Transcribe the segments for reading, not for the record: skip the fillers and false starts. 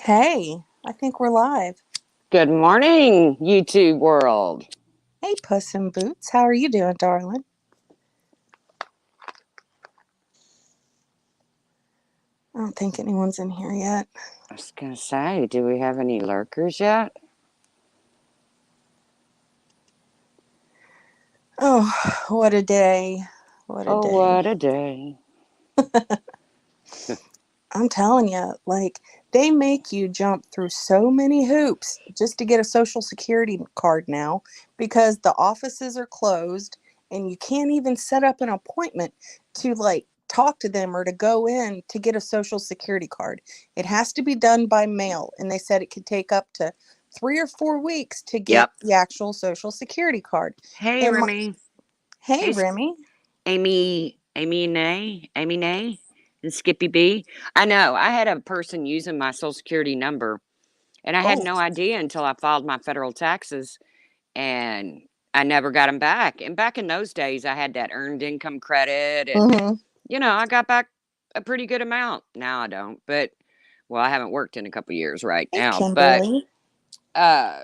Hey, I think we're live. Good morning, YouTube world. Hey, Puss in Boots. How are you doing, darling? I don't think anyone's in here yet. I was going to say, do we have any lurkers yet? Oh, what a day. What a Oh, day. what a day. I'm telling you, they make you jump through so many hoops just to get a social security card now because the offices are closed and you can't even set up an appointment to talk to them or to go in to get a social security card. It has to be done by mail, and they said it could take up to 3 or 4 weeks to get Yep. the actual social security card. Hey, And Remy. hey, Hey, Remy. Amy Nay, and Skippy B. I know, I had a person using my social security number, and I had Oh, no idea until I filed my federal taxes, and I never got them back. And back in those days, I had that earned income credit, and, mm-hmm. I got back a pretty good amount. Now I don't, but well, I haven't worked in a couple years right Hey, now, but Kimberly. uh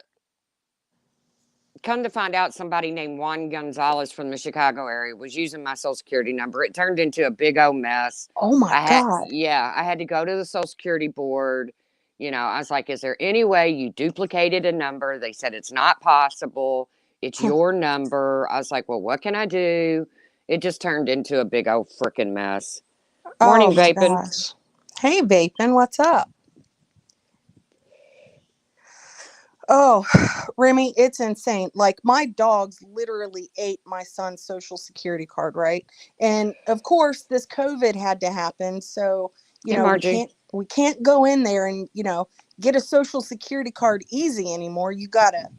come to find out somebody named Juan Gonzalez from the Chicago area was using my social security number. It turned into a big old mess. Oh my God. I had to go to the social security board. I was like, is there any way you duplicated a number? They said it's not possible. It's your number. I was like, well, what can I do? It just turned into a big old freaking mess. Oh Morning, my vaping. gosh. Hey, Vapin, what's up? Oh, Remy, it's insane. Like, my dogs literally ate my son's social security card, right? And of course, this COVID had to happen. So, Hey, we Margie. can't go in there and, get a social security card easy anymore. You gotta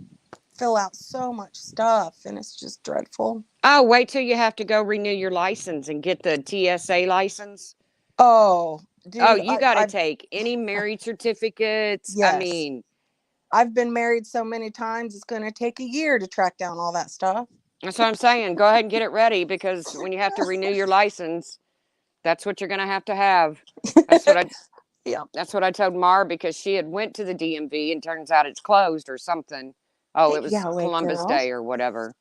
fill out so much stuff, and it's just dreadful. Oh, wait till you have to go renew your license and get the TSA license. Oh, Oh, dude, you got to I've take any married certificates. I yes. mean, I've been married so many times, it's gonna take a year to track down all that stuff. that's what I'm saying. Go ahead and get it ready because when you have to renew your license, that's what you're going to have to have. That's what I Yeah. that's what I told Mar because she had went to the DMV and turns out it's closed or something. Oh, Hey, it was Galway Columbus girl. Day or whatever.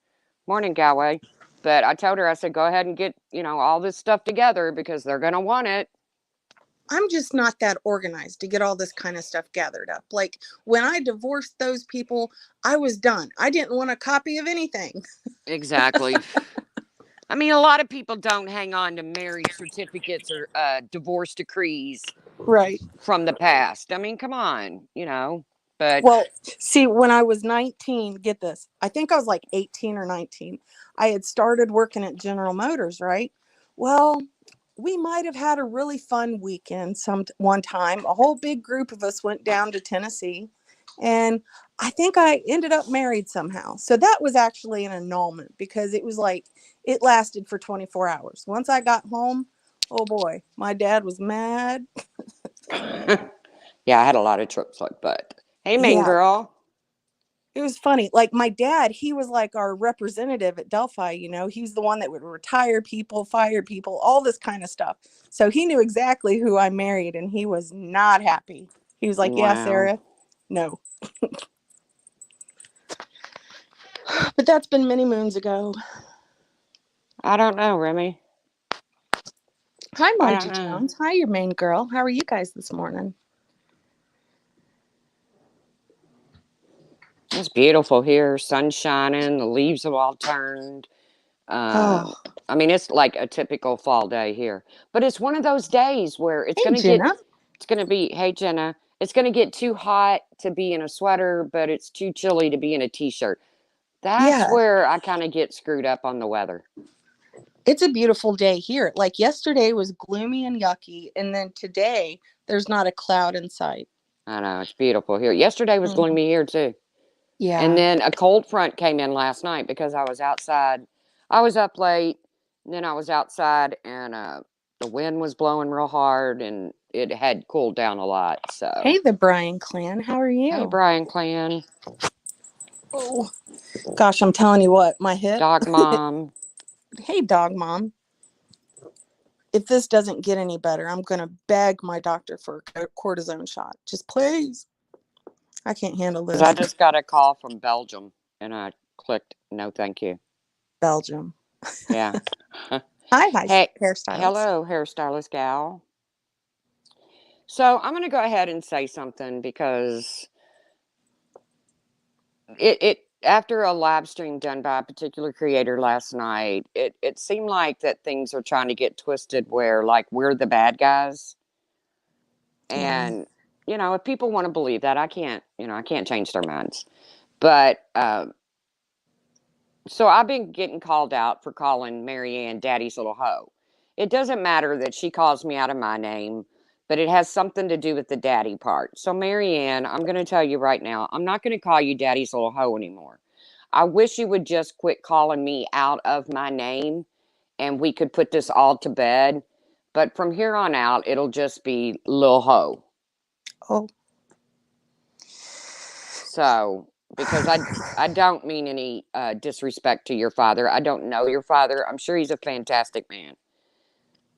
Morning, Galway. But I told her, I said, go ahead and get, all this stuff together because they're going to want it. I'm just not that organized to get all this kind of stuff gathered up. Like, when I divorced those people, I was done. I didn't want a copy of anything. Exactly. I mean, a lot of people don't hang on to marriage certificates or divorce decrees Right. from the past. I mean, come on. But Well, see, when I was 19, get this, I think I was like 18 or 19, I had started working at General Motors, right? Well, we might have had a really fun weekend one time. A whole big group of us went down to Tennessee, and I think I ended up married somehow. So that was actually an annulment because it was like it lasted for 24 hours. Once I got home, oh boy, my dad was mad. yeah, I had a lot of trips like that. Hey, main Yeah, girl. it was funny. Like, my dad, he was like our representative at Delphi, he was the one that would retire people, fire people, all this kind of stuff. So he knew exactly who I married, and he was not happy. He was like, "Yeah, Wow. Sarah." No. But that's been many moons ago. I don't know, Remy. Hi, I don't Margie know. Jones. Hi, your main girl. How are you guys this morning? It's beautiful here. Sun shining. The leaves have all turned. Um, Oh, I mean, it's like a typical fall day here, but it's one of those days where it's hey, gonna get. Jenna. It's gonna be. Hey, Jenna. It's gonna get too hot to be in a sweater, but it's too chilly to be in a t-shirt. That's Yeah, where I kind of get screwed up on the weather. it's a beautiful day here. Like, yesterday was gloomy and yucky, and then today there's not a cloud in sight. I know it's beautiful here. Yesterday was Mhm. gloomy here too. And Yeah. then a cold front came in last night because I was outside. I was up late, and then I was outside, and the wind was blowing real hard, and it had cooled down a lot. So, Hey, the Bryan clan. How are hey, you? Brian Clan, Oh, gosh, I'm telling you what, my hip. Dog Mom. Hey, dog mom. if this doesn't get any better, I'm going to beg my doctor for a cortisone shot. Just please. I can't handle Because I this. just got a call from Belgium and I clicked no, thank you. Belgium. Yeah. Hi, Hey, hairstylist. hello, hairstylist gal. So I'm going to go ahead and say something because it after a live stream done by a particular creator last night, it seemed like that things are trying to get twisted where like we're the bad guys. Yeah. And if people want to believe that, I can't change their minds. But so I've been getting called out for calling Marianne Daddy's little hoe. It doesn't matter that she calls me out of my name, but it has something to do with the daddy part. So Marianne, I'm going to tell you right now, I'm not going to call you Daddy's little hoe anymore. I wish you would just quit calling me out of my name and we could put this all to bed. But from here on out, it'll just be Lil Ho. Oh. So, because I don't mean any disrespect to your father. I don't know your father. I'm sure he's a fantastic man.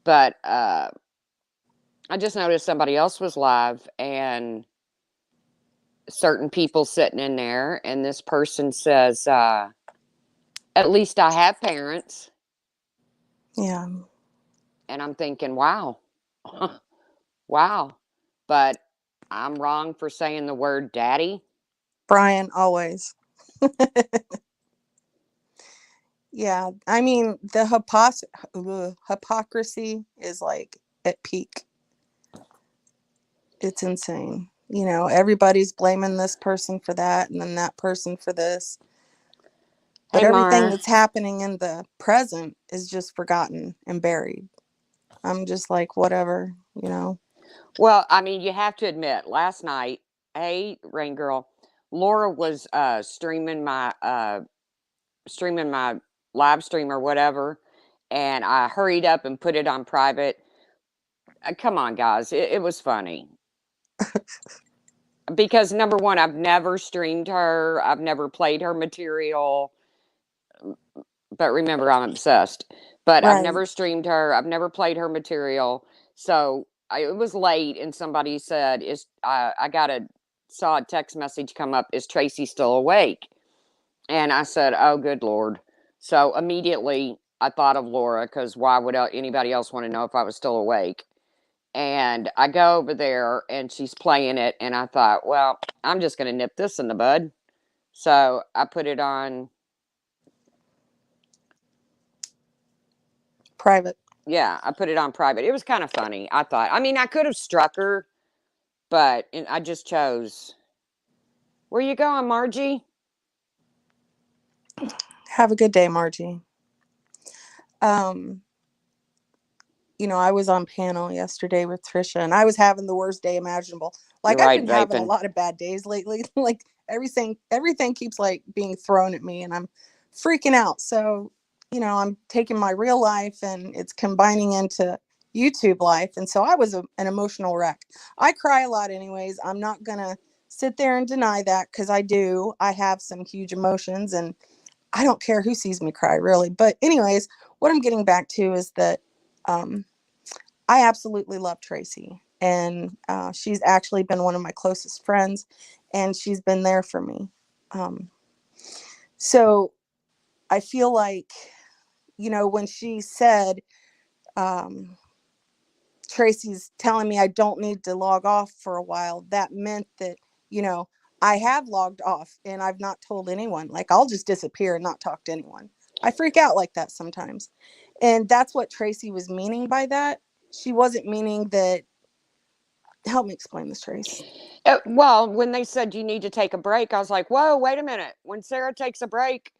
But I just noticed somebody else was live and certain people sitting in there, and this person says, "At least I have parents." Yeah. And I'm thinking, wow, wow. But I'm wrong for saying the word daddy. Brian, always. Yeah. I mean, the hypocrisy is like at peak. It's insane. Everybody's blaming this person for that and then that person for this. But Hey, everything Mar. that's happening in the present is just forgotten and buried. I'm just like, whatever. Well, I mean, you have to admit, last night, hey, Rain Girl, Laura was streaming my live stream or whatever, and I hurried up and put it on private. Come on, guys, it was funny because number one, I've never streamed her, I've never played her material, but remember, I'm obsessed. But I've Right. never streamed her, I've never played her material, so it was late, and somebody said, "Is I got a saw a text message come up? Is Tracy still awake?" And I said, "Oh, good Lord." So immediately I thought of Laura because why would anybody else want to know if I was still awake? And I go over there and she's playing it. And I thought, well, I'm just going to nip this in the bud. So I put it on. Private. Yeah, I put it on private. It was kind of funny. I thought, I mean, I could have struck her, but I just chose. Where you going, Margie? Have a good day, Margie. Um, I was on panel yesterday with Trisha and I was having the worst day imaginable. You're Like I've right, been having a vaping. lot of bad days lately. Like everything keeps like being thrown at me and I'm freaking out. So, I'm taking my real life and it's combining into YouTube life. And so I was an emotional wreck. I cry a lot anyways. I'm not going to sit there and deny that because I do. I have some huge emotions and I don't care who sees me cry really. But anyways, what I'm getting back to is that um, I absolutely love Tracy, and she's actually been one of my closest friends, and she's been there for me. Um, so I feel like, when she said, um, Tracy's telling me I don't need to log off for a while, that meant that, you know, I have logged off and I've not told anyone. Like, I'll just disappear and not talk to anyone. I freak out like that sometimes. And that's what Tracy was meaning by that. She wasn't meaning that. Help me explain this, Trace. Well, when they said you need to take a break, I was like, whoa, wait a minute. When Sarah takes a break,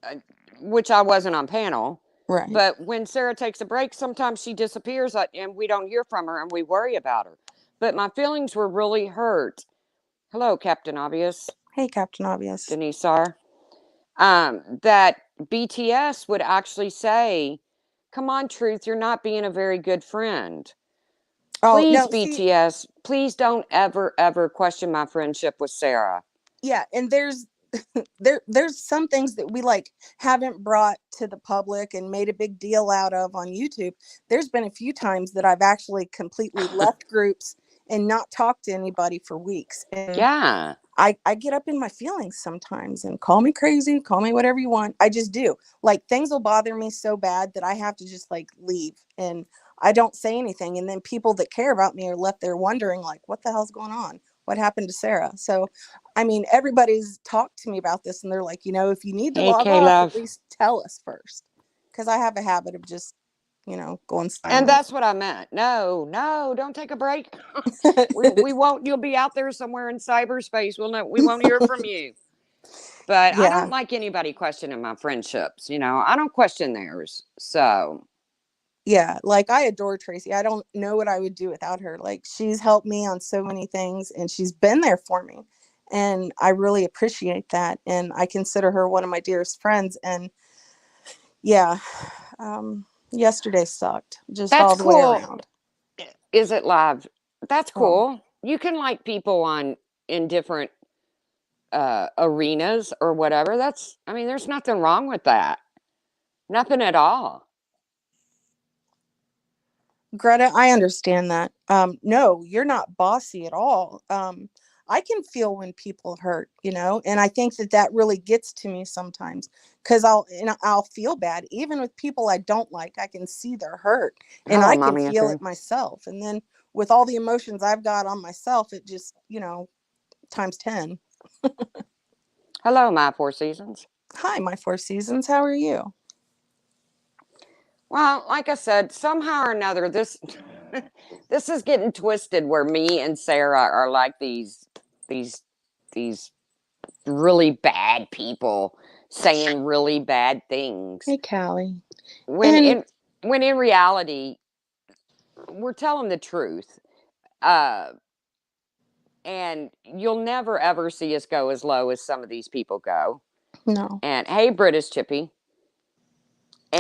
uh, which I wasn't on panel, Right. but when Sarah takes a break, sometimes she disappears and we don't hear from her and we worry about her. But my feelings were really hurt. Hello, Captain Obvious, Hey, Captain Obvious. Denise Sar. That BTS would actually say, come on, Truth, you're not being a very good friend. Oh, Please, no, see, BTS, please don't ever, ever question my friendship with Sarah. yeah, and there's some things that we like haven't brought to the public and made a big deal out of on YouTube. There's been a few times that I've actually completely left groups and not talked to anybody for weeks. And Yeah. I get up in my feelings sometimes, and call me crazy, call me whatever you want. I just do. Like, things will bother me so bad that I have to just like leave, and I don't say anything. And then people that care about me are left there wondering, like, what the hell's going on? What happened to Sarah? So, I mean, everybody's talked to me about this, and they're like, if you need to Hey, log K off, at Love. least tell us first. Because I have a habit of just, going And silent. that's what I meant. No, no, don't take a break. We won't. You'll be out there somewhere in cyberspace. We won't hear from you. But I Yeah. don't like anybody questioning my friendships. I don't question theirs. So Yeah, like, I adore Tracy. I don't know what I would do without her. Like, she's helped me on so many things, and she's been there for me. And I really appreciate that. And I consider her one of my dearest friends. And yeah, yesterday sucked just that's all the way cool. around. Is it live? That's Oh, cool. You can like people in different arenas or whatever. I mean, there's nothing wrong with that. Nothing at all. Greta, I understand that. No, you're not bossy at all. I can feel when people hurt, and I think that really gets to me sometimes, because I'll feel bad even with people I don't like. I can see their hurt, and Hello, I can Mommy feel Anthony. it myself. And then with all the emotions I've got on myself, it just, times 10. Hello, my Four Seasons. Hi, my Four Seasons. How are you? Well, like I said, somehow or another, this this is getting twisted where me and Sarah are like these these really bad people saying really bad things Hey, Callie. when And in reality we're telling the truth. Uh, and you'll never ever see us go as low as some of these people go. no. And hey, British Chippy.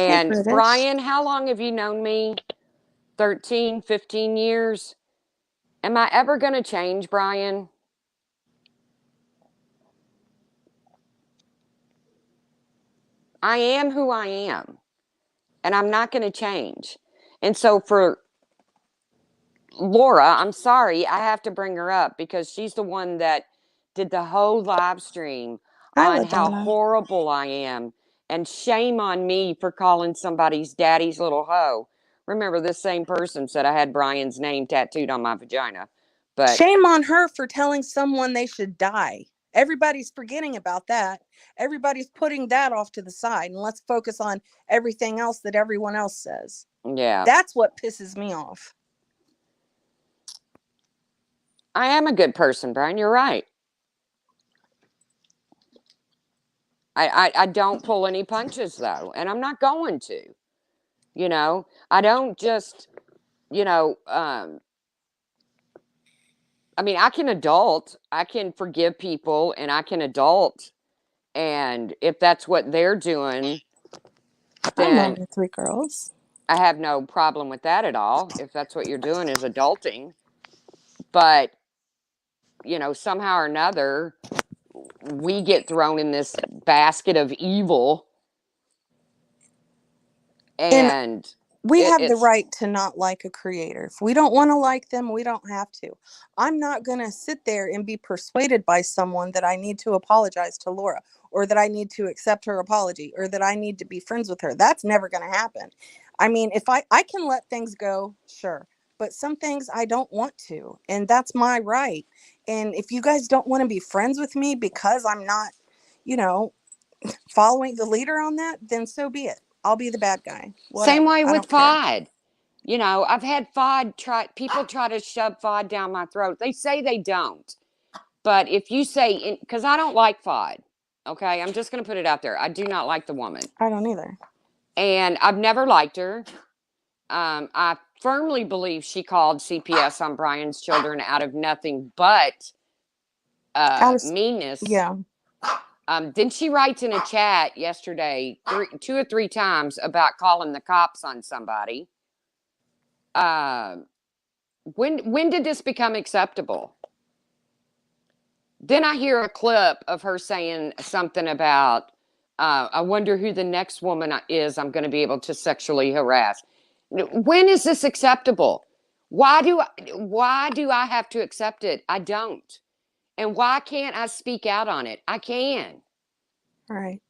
Hey, And British. Brian, how long have you known me? 13, 15 years? Am I ever going to change, Brian? I am who I am, and I'm not going to change. And so for Laura, I'm sorry, I have to bring her up because she's the one that did the whole live stream Hi, on how LaDonna. horrible I am. And shame on me for calling somebody's daddy's little hoe. Remember, this same person said I had Brian's name tattooed on my vagina. But Shame on her for telling someone they should die. Everybody's forgetting about that. Everybody's putting that off to the side, and let's focus on everything else that everyone else says. yeah, That's what pisses me off. I am a good person, Brian. You're right. I don't pull any punches, though, and I'm not going to. I don't just, you know, um, I mean, I can adult, I can forgive people, and I can adult. And if that's what they're doing, I'm then mom of three girls. I have no problem with that at all. If that's what you're doing is adulting. But, somehow or another, we get thrown in this basket of evil. And And we have the it's, right to not like a creator. If we don't want to like them, we don't have to. I'm not going to sit there and be persuaded by someone that I need to apologize to Laura, or that I need to accept her apology, or that I need to be friends with her. That's never going to happen. I mean, if I can let things go, sure. But some things I don't want to, and that's my right. And if you guys don't want to be friends with me because I'm not, you know, following the leader on that, then so be it. I'll be the bad guy. same Whatever. way I with don't care. FOD. I've had people try to shove FOD down my throat. They say they don't. But if you say, because I don't like FOD, okay, I'm just going to put it out there. I do not like the woman. I don't either. And I've never liked her. I firmly believe she called CPS on Brian's children out of nothing but Alice, meanness. yeah. Then she writes in a chat yesterday, two or three times about calling the cops on somebody. When did this become acceptable? Then I hear a clip of her saying something about, I wonder who the next woman is I'm going to be able to sexually harass. When is this acceptable? Why do I have to accept it? I don't. And why can't I speak out on it? I can. Right.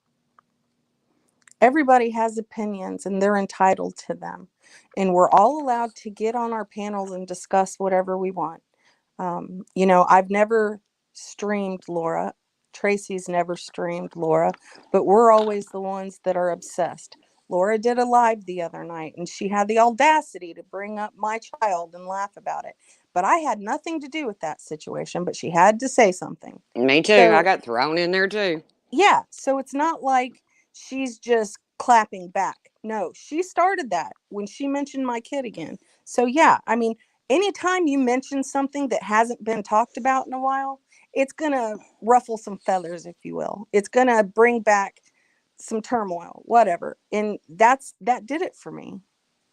Everybody has opinions and they're entitled to them. And we're all allowed to get on our panels and discuss whatever we want. I've never streamed Laura. Tracy's never streamed Laura, but we're always the ones that are obsessed. Laura did a live the other night and she had the audacity to bring up my child and laugh about it. But I had nothing to do with that situation, but she had to say something. Me too. I So, got thrown in there too. yeah, so it's not like she's just clapping back. No, she started that when she mentioned my kid again. So yeah, I mean, anytime you mention something that hasn't been talked about in a while, it's going to ruffle some feathers, if you will. It's going to bring back some turmoil, whatever. And that did it for me.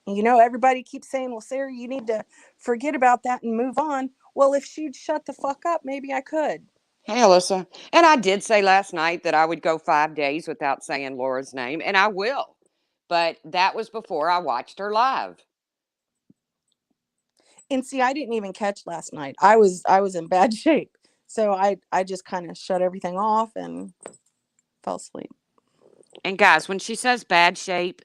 Everybody keeps saying, well, Sarah, you need to forget about that and move on. Well, if she'd shut the fuck up, maybe I could. Hey, Alyssa. And I did say last night that I would go 5 days without saying Laura's name, and I will. But that was before I watched her live. And see, I didn't even catch last night. I was in bad shape. So I just kind of shut everything off and fell asleep. And guys, when she says bad shape,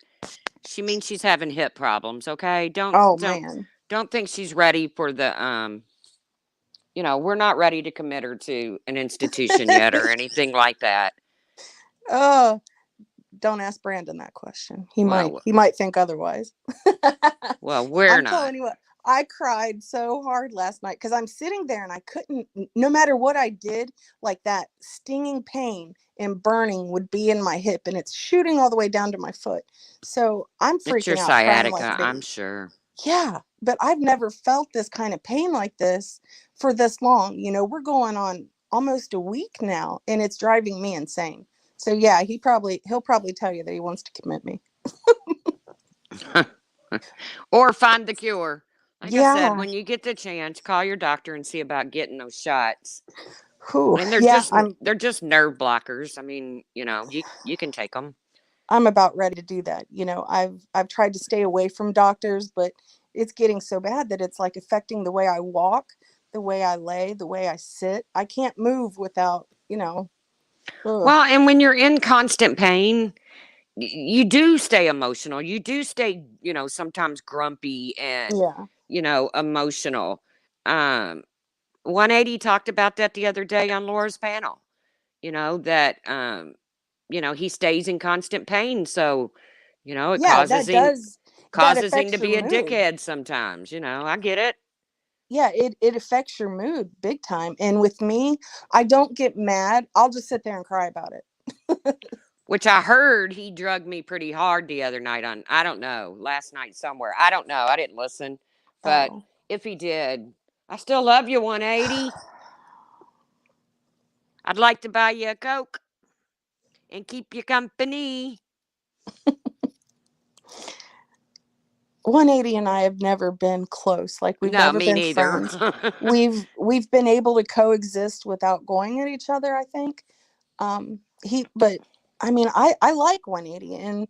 she means she's having hip problems, okay? Don't Oh don't man. don't think she's ready for the we're not ready to commit her to an institution yet or anything like that. Oh, don't ask Brandon that question. He might Well, he might think otherwise. well, we're I'm not. telling you what, I cried so hard last night because I'm sitting there and I couldn't, no matter what I did, like that stinging pain and burning would be in my hip and it's shooting all the way down to my foot. So I'm It's your freaking out, crying like sciatica, a I'm baby. sure. Yeah, but I've never felt this kind of pain like this for this long. We're going on almost a week now and it's driving me insane. So yeah, he'll probably tell you that he wants to commit me. Or find the cure. Like I said, Yeah. when you get the chance, call your doctor and see about getting those shots. Whew. And Yeah, they're just nerve blockers. I mean, you can take them. I'm about ready to do that. I've tried to stay away from doctors, but it's getting so bad that it's like affecting the way I walk, the way I lay, the way I sit. I can't move without. Ugh. Well, and when you're in constant pain, you do stay emotional. You do stay, sometimes grumpy and, Yeah. emotional. Um, 180 talked about that the other day on Laura's panel. That he stays in constant pain, so it Yeah, that causes him to affects your be a mood. dickhead sometimes. I get it. Yeah, it affects your mood big time. And with me, I don't get mad. I'll just sit there and cry about it. Which I heard he drugged me pretty hard the other night on, I don't know, last night somewhere. I don't know. I didn't listen. But Oh. if he did, I still love you, 180. I'd like to buy you a Coke and keep you company. 180 and I have never been close. Like we've No, never me been neither. friends. We've been able to coexist without going at each other, I think. But I mean, I like 180 and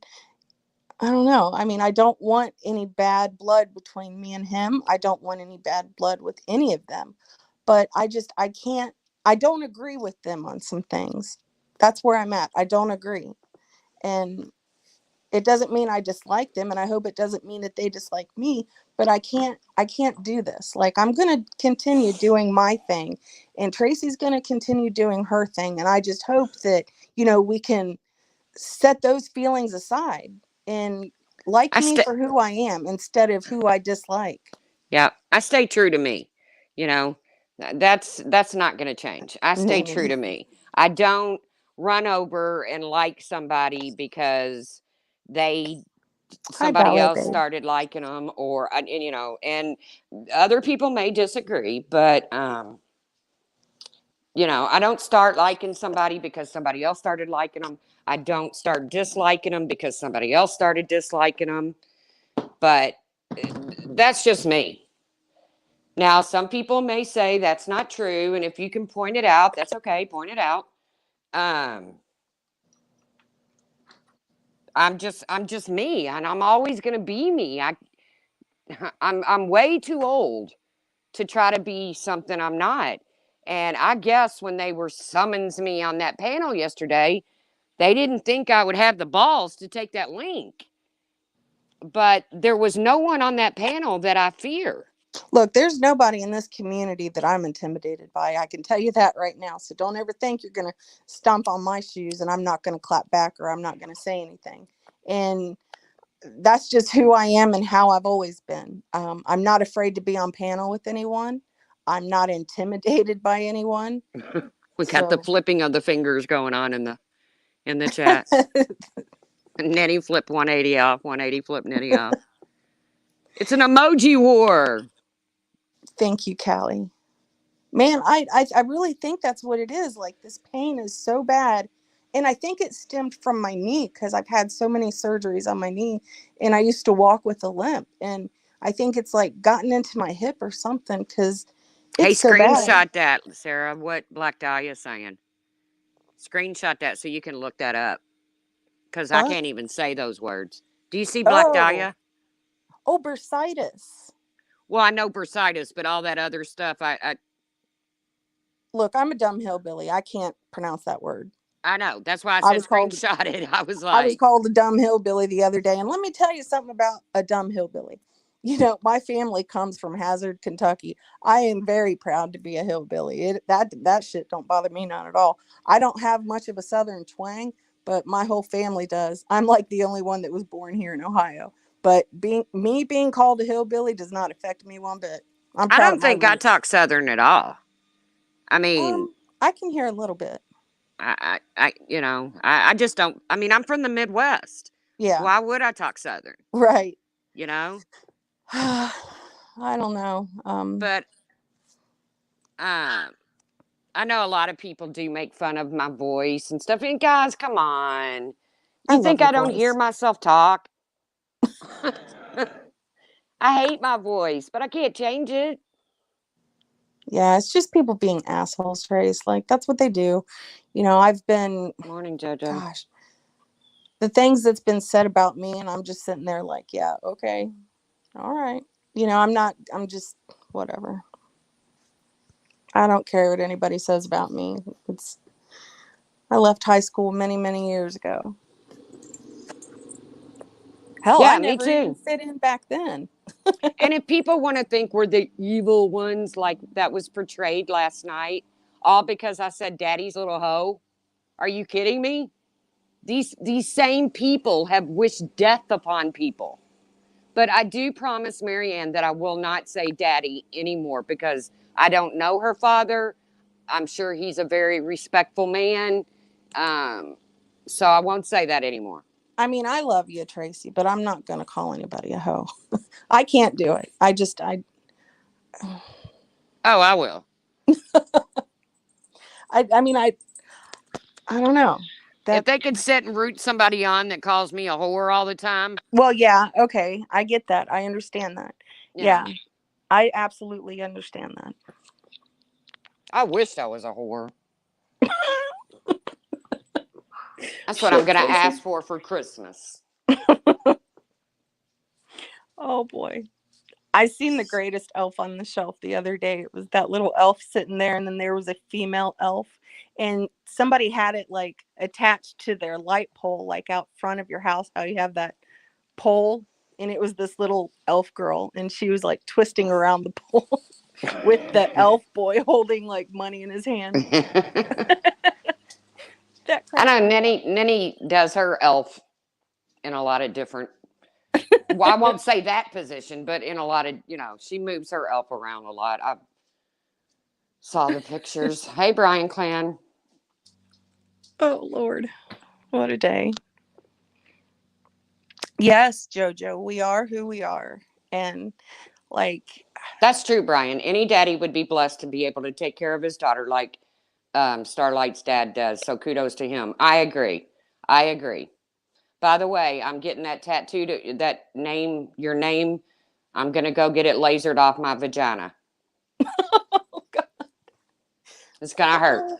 I don't know. I mean, I don't want any bad blood between me and him. I don't want any bad blood with any of them. But I can't, I don't agree with them on some things. That's where I'm at. I don't agree. And it doesn't mean I dislike them. And I hope it doesn't mean that they dislike me. But I can't do this. Like, I'm going to continue doing my thing. And Tracy's going to continue doing her thing. And I just hope that, we can set those feelings aside and like I me stay, for who I am instead of who I dislike. yeah, I stay true to me. You know, that's not going to change. I stay true No, to me. I don't run over and like somebody because they hi, somebody ballet else babe. started liking them, or and other people may disagree, but I don't start liking somebody because somebody else started liking them. I don't start disliking them because somebody else started disliking them. But that's just me. Now, some people may say that's not true, and if you can point it out, that's okay. Point it out. Um, I'm just me, and I'm always going to be me. I'm way too old to try to be something I'm not. And I guess when they were summons me on that panel yesterday, they didn't think I would have the balls to take that link. But there was no one on that panel that I fear. Look, there's nobody in this community that I'm intimidated by. I can tell you that right now. So don't ever think you're going to stomp on my shoes and I'm not going to clap back or I'm not going to say anything. And that's just who I am and how I've always been. I'm not afraid to be on panel with anyone. I'm not intimidated by anyone. We got the So flipping of the fingers going on in the chat. Nettie flip 180 off, 180 flip Nettie off. It's an emoji war. thank you, Callie. Man, I really think that's what it is. Like, this pain is so bad. And I think it stemmed from my knee because I've had so many surgeries on my knee and I used to walk with a limp. And I think it's like gotten into my hip or something because Hey, it's so bad. screenshot that, Sarah, what Black Dahlia is saying. Screenshot that so you can look that up. Because I What? can't even say those words. Do you see Black Oh, Dahlia? oh, bursitis. Well, I know bursitis, but all that other stuff, Look, I'm a dumb hillbilly. I can't pronounce that word. I know. That's why I I said was called screenshot it. I was I was like, called a dumb hillbilly the other day. And let me tell you something about a dumb hillbilly. You know, my family comes from Hazard, Kentucky. I am very proud to be a hillbilly. That shit don't bother me none at all. I don't have much of a southern twang, but my whole family does. I'm like the only one that was born here in Ohio. But being called a hillbilly does not affect me one bit. I'm I proud don't of my think I roots. talk Southern at all. I mean, I can hear a little bit. I just don't. I mean, I'm from the Midwest. Yeah, Why would I talk Southern? right. You know? I don't know. But um, I know a lot of people do make fun of my voice and stuff. And guys, come on. I You love think your I don't hear voice. myself talk? I hate my voice, but I can't change it. Yeah, it's just people being assholes, Trace. Like, that's what they do. You know, I've been, Morning, JoJo. gosh, the things that's been said about me, and I'm just sitting there like, yeah, okay, all right. You know, I'm just, whatever. I don't care what anybody says about me. It's, I left high school many, many years ago. Hell, I Yeah, me never even too. fit in back then. And if people want to think we're the evil ones like that was portrayed last night, all because I said daddy's little hoe, are you kidding me? These same people have wished death upon people. But I do promise Marianne that I will not say daddy anymore because I don't know her father. I'm sure he's a very respectful man. Um, so I won't say that anymore. I mean, I love you, Tracy, but I'm not going to call anybody a hoe. I can't do it. Oh, I will. I mean, I don't know. If That they could sit and root somebody on that calls me a whore all the time, Well, yeah, okay. I get that. I understand that. you Yeah, know, I absolutely understand that. I wish I was a whore. That's what I'm Shit, going to Tracy. ask for Christmas. Oh boy. I seen the greatest elf on the shelf the other day. It was that little elf sitting there, and then there was a female elf, and somebody had it like attached to their light pole, like out front of your house, how you have that pole. And it was this little elf girl, and she was like twisting around the pole with the elf boy holding like money in his hand. That I cracked know me up. Nenny does her elf in a lot of different. Well, I won't say that position, but in a lot of, she moves her elf around a lot. I saw the pictures. Hey, Brian Clan. Oh Lord, what a day. Yes, Jojo, we are who we are. And like, That's true, Brian. Any daddy would be blessed to be able to take care of his daughter like Starlight's dad does. So kudos to him. I agree. I agree. By the way, I'm getting that tattooed, that name, your name. I'm going to go get it lasered off my vagina. Oh, God. It's gonna hurt.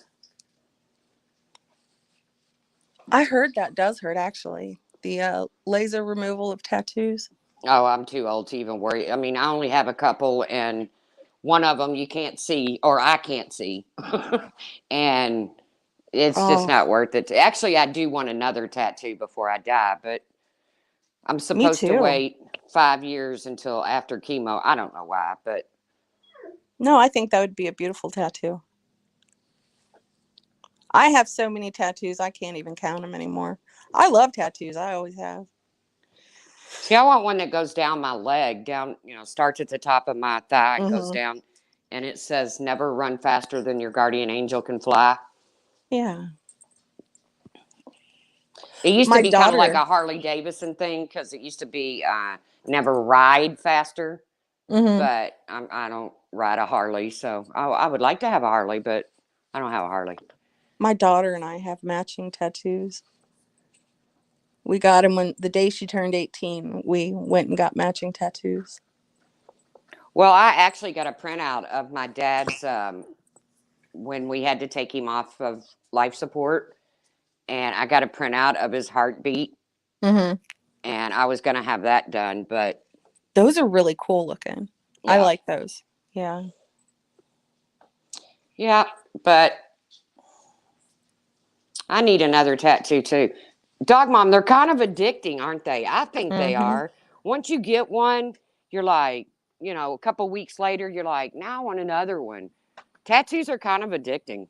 I heard that does hurt, actually. The laser removal of tattoos. Oh, I'm too old to even worry. I mean, I only have a couple, and one of them you can't see, or I can't see, and it's just Oh, not worth it. Actually, I do want another tattoo before I die, but I'm me supposed to too. wait 5 years until after chemo. I don't know why, but No, I think that would be a beautiful tattoo. I have so many tattoos, I can't even count them anymore. I love tattoos. I always have. see, I want one that goes down my leg, down, starts at the top of my thigh and goes Hmm. down, and it says, "Never run faster than your guardian angel can fly." Yeah. It used to My be kind of like daughter. a Harley Davidson thing because it used to be never ride faster, Hmm. but I don't ride a Harley, so I would like to have a Harley, but I don't have a Harley. My daughter and I have matching tattoos. We got them when the day she turned 18. We went and got matching tattoos. Well, I actually got a printout of my dad's when we had to take him off of life support, and I got a printout of his heartbeat, Hmm. and I was going to have that done, but Those are really cool looking. I yeah. like those. Yeah. Yeah, but I need another tattoo too. Dog Mom, they're kind of addicting, aren't they? I think they Hmm. are. Once you get one, you're like, a couple weeks later, you're like, now I want another one. Tattoos are kind of addicting.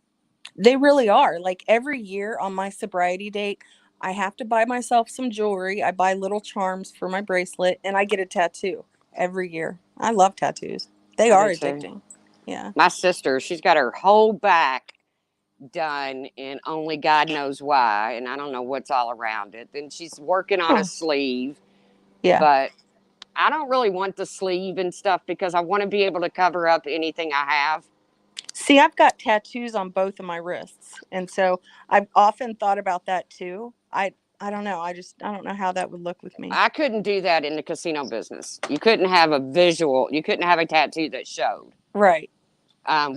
They really are. Like every year on my sobriety date, I have to buy myself some jewelry. I buy little charms for my bracelet and I get a tattoo every year. I love tattoos. They I are do too. addicting. Yeah. My sister, she's got her whole back done, and only God knows why, and I don't know what's all around it. Then she's working on a Huh. sleeve, Yeah. but I don't really want the sleeve and stuff because I want to be able to cover up anything I have. See, I've got tattoos on both of my wrists. And so I've often thought about that too. I don't know. I don't know how that would look with me. I couldn't do that in the casino business. You couldn't have a visual, you couldn't have a tattoo that showed. Right.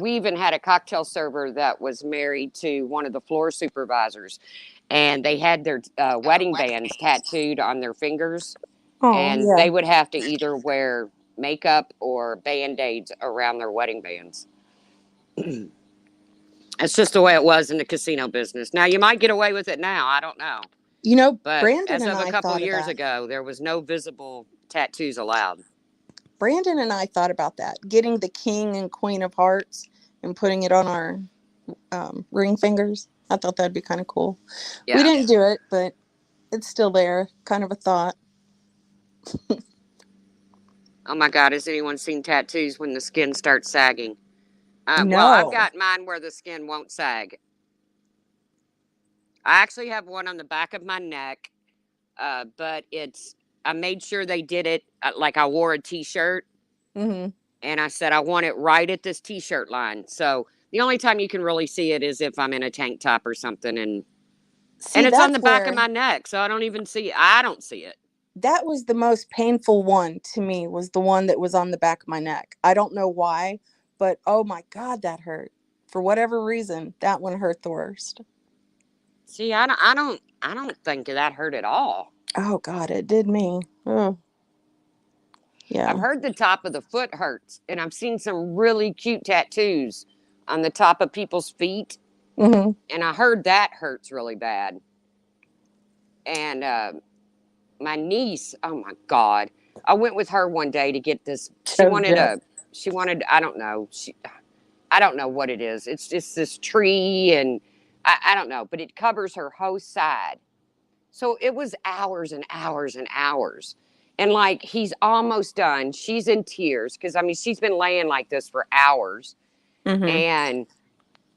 We even had a cocktail server that was married to one of the floor supervisors, and they had their wedding bands tattooed on their fingers, Oh, and yeah. they would have to either wear makeup or band-aids around their wedding bands. It's just the way it was in the casino business. Now, you might get away with it now. I don't know. You know, But Brandon as and of a I couple thought of years that. ago, there was no visible tattoos allowed. Brandon and I thought about that, getting the king and queen of hearts and putting it on our ring fingers. I thought that'd be kind of cool. We Yeah. didn't do it, but it's still there. Kind of a thought. Oh my God, has anyone seen tattoos when the skin starts sagging? Well, I've No. got mine where the skin won't sag. I actually have one on the back of my neck, but I made sure they did it like I wore a t shirt, Hmm. and I said, I want it right at this t shirt line. So the only time you can really see it is if I'm in a tank top or something. And See, it's on the that's back of where my neck, so I don't even see it. I don't see it. that was the most painful one to me, was the one that was on the back of my neck. I don't know why, but oh my God, that hurt. For whatever reason, that one hurt the worst. See, I don't think that hurt at all. Oh God, it did me. Oh, I've yeah. heard the top of the foot hurts, and I've seen some really cute tattoos on the top of people's feet, Hmm. and I heard that hurts really bad. And my niece, oh my God, I went with her one day to get this. So jealous. I don't know, I don't know what it is. It's just this tree, and I don't know, but it covers her whole side. So it was hours and hours and hours. And like, he's almost done. She's in tears because, I mean, she's been laying like this for hours, Hmm. and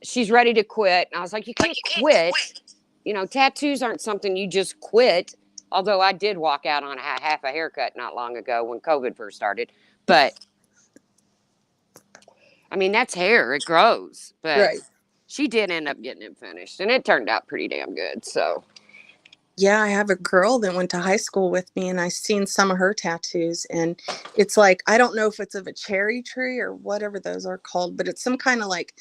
she's ready to quit. And I was like, you can't quit. Tattoos aren't something you just quit. Although I did walk out on half a haircut not long ago when COVID first started. But I mean, that's hair, it grows. But Right. she did end up getting it finished, and it turned out pretty damn good. So Yeah, I have a girl that went to high school with me, and I seen some of her tattoos, and it's like I don't know if it's of a cherry tree or whatever those are called, but it's some kind of like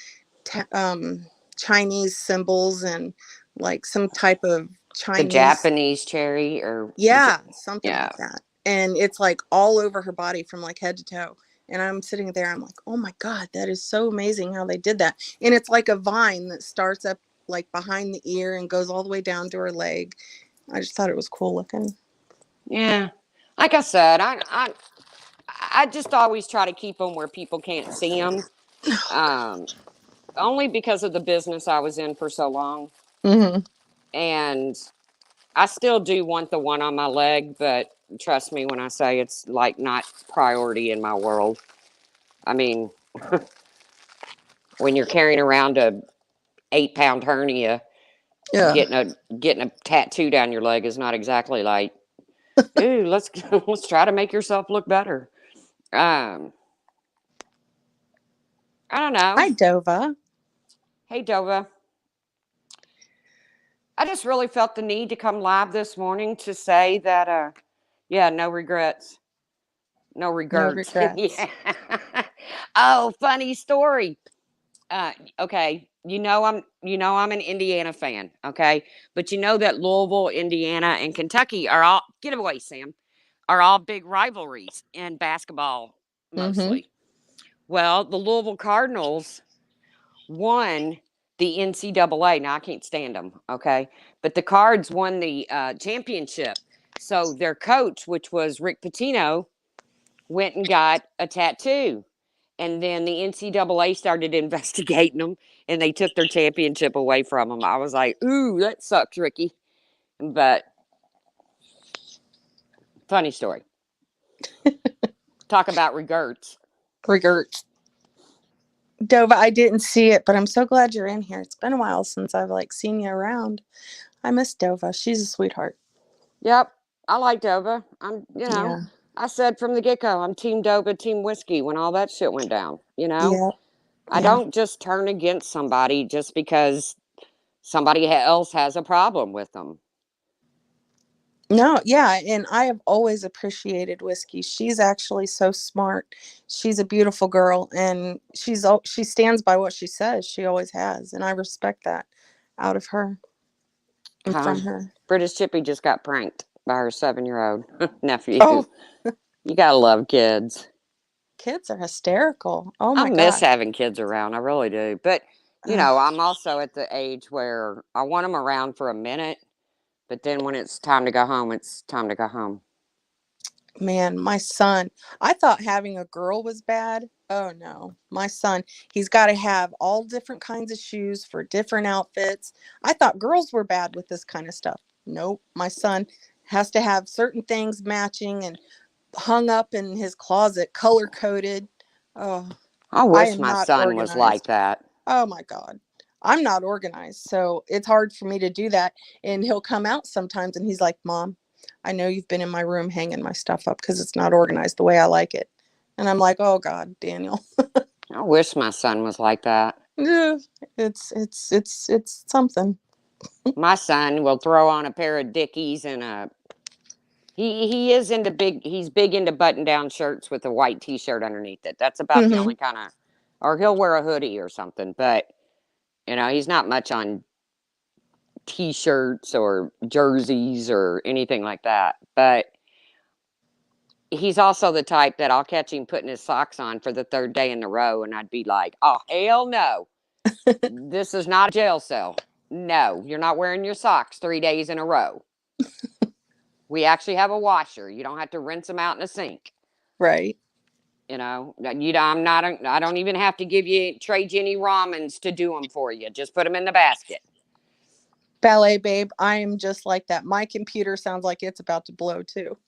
ta- um, Chinese symbols and like some type of The Chinese, Japanese cherry or yeah, something yeah. like that. And it's like all over her body from like head to toe. And I'm sitting there, I'm like, oh my God, that is so amazing how they did that. And it's like a vine that starts up like behind the ear and goes all the way down to her leg. I just thought it was cool looking. Yeah. Like I said, I just always try to keep them where people can't see them. Um, only because of the business I was in for so long. Hmm. And I still do want the one on my leg, but trust me when I say it's like not priority in my world. I mean, when you're carrying around a 8-pound hernia, Yeah. getting a tattoo down your leg is not exactly like, ooh, let's let's try to make yourself look better. Um, I don't know. Hi, Dova. Hey, Dova. I just really felt the need to come live this morning to say that, yeah, no regrets. No No regrets. regrets. Yeah. Oh, funny story. Okay, I'm an Indiana fan, okay? But you know that Louisville, Indiana, and Kentucky are all get away, Sam, are all big rivalries in basketball Hmm. mostly. Well, the Louisville Cardinals won the NCAA. Now I can't stand them, okay? But the Cards won the championship. So their coach, which was Rick Pitino, went and got a tattoo. And then the NCAA started investigating them and they took their championship away from them. I was like, ooh, that sucks, Ricky. But funny story. Talk about regrets. Regrets. Dova, I didn't see it, but I'm so glad you're in here. It's been a while since I've like seen you around. I miss Dova. She's a sweetheart. Yep, I like Dova. Yeah. I said from the get go, I'm Team Dova, Team Whiskey when all that shit went down. Yeah. I Yeah. don't just turn against somebody just because somebody else has a problem with them. No, yeah, and I have always appreciated Whiskey. She's actually so smart. She's a beautiful girl, and she stands by what she says. She always has, and I respect that out of her and from Um, her. British Chippy just got pranked by her 7-year old nephew. Oh, You gotta love kids. kids are hysterical. Oh I my miss gosh. having kids around. I really do. But, I'm also at the age where I want them around for a minute, but then when it's time to go home, it's time to go home. Man, my son, I thought having a girl was bad. Oh no. My son, he's got to have all different kinds of shoes for different outfits. I thought girls were bad with this kind of stuff. Nope. My son has to have certain things matching and hung up in his closet, color coded. Oh, I I wish am my not son was like organized. that. Oh my God. I'm not organized. So it's hard for me to do that. And he'll come out sometimes and he's like, Mom, I know you've been in my room hanging my stuff up because it's not organized the way I like it. And I'm like, oh God, Daniel. I wish my son was like that. Yeah, it's something. My son will throw on a pair of Dickies and a he's big into button down shirts with a white t-shirt underneath it. That's about the Hmm. only kind of or he'll wear a hoodie or something, but he's not much on t-shirts or jerseys or anything like that. But he's also the type that I'll catch him putting his socks on for the third day in a row and I'd be like, "Oh, hell no. This is not a jail cell. No, you're not wearing your socks 3 days in a row. We actually have a washer. You don't have to rinse them out in a sink." Right. I don't even have to trade you any ramens to do them for you. Just put them in the basket. Ballet babe, I am just like that. My computer sounds like it's about to blow too.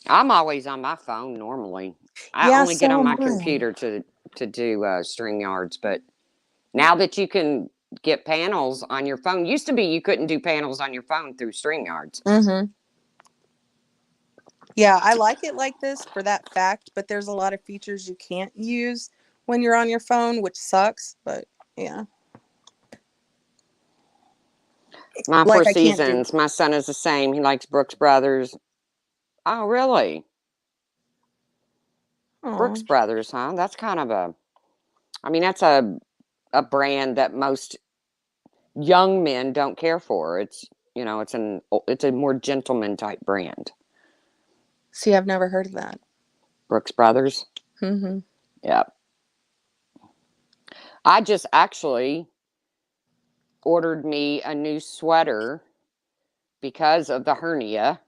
I'm always on my phone normally. I Yeah, only get so on am my I. computer to do string yards, but now that you can get panels on your phone, used to be you couldn't do panels on your phone through string yards. Hmm. Yeah, I like it like this for that fact, but there's a lot of features you can't use when you're on your phone, which sucks, but yeah. My Four Like I can't do. Seasons. My son is the same. He likes Brooks Brothers. Oh, really? Brooks Oh, Brothers, huh? That's kind of a. I mean, that's a brand that most young men don't care for. It's it's a more gentleman type brand. see, I've never heard of that. Brooks Brothers. Hmm. Yeah. I just actually ordered me a new sweater because of the hernia.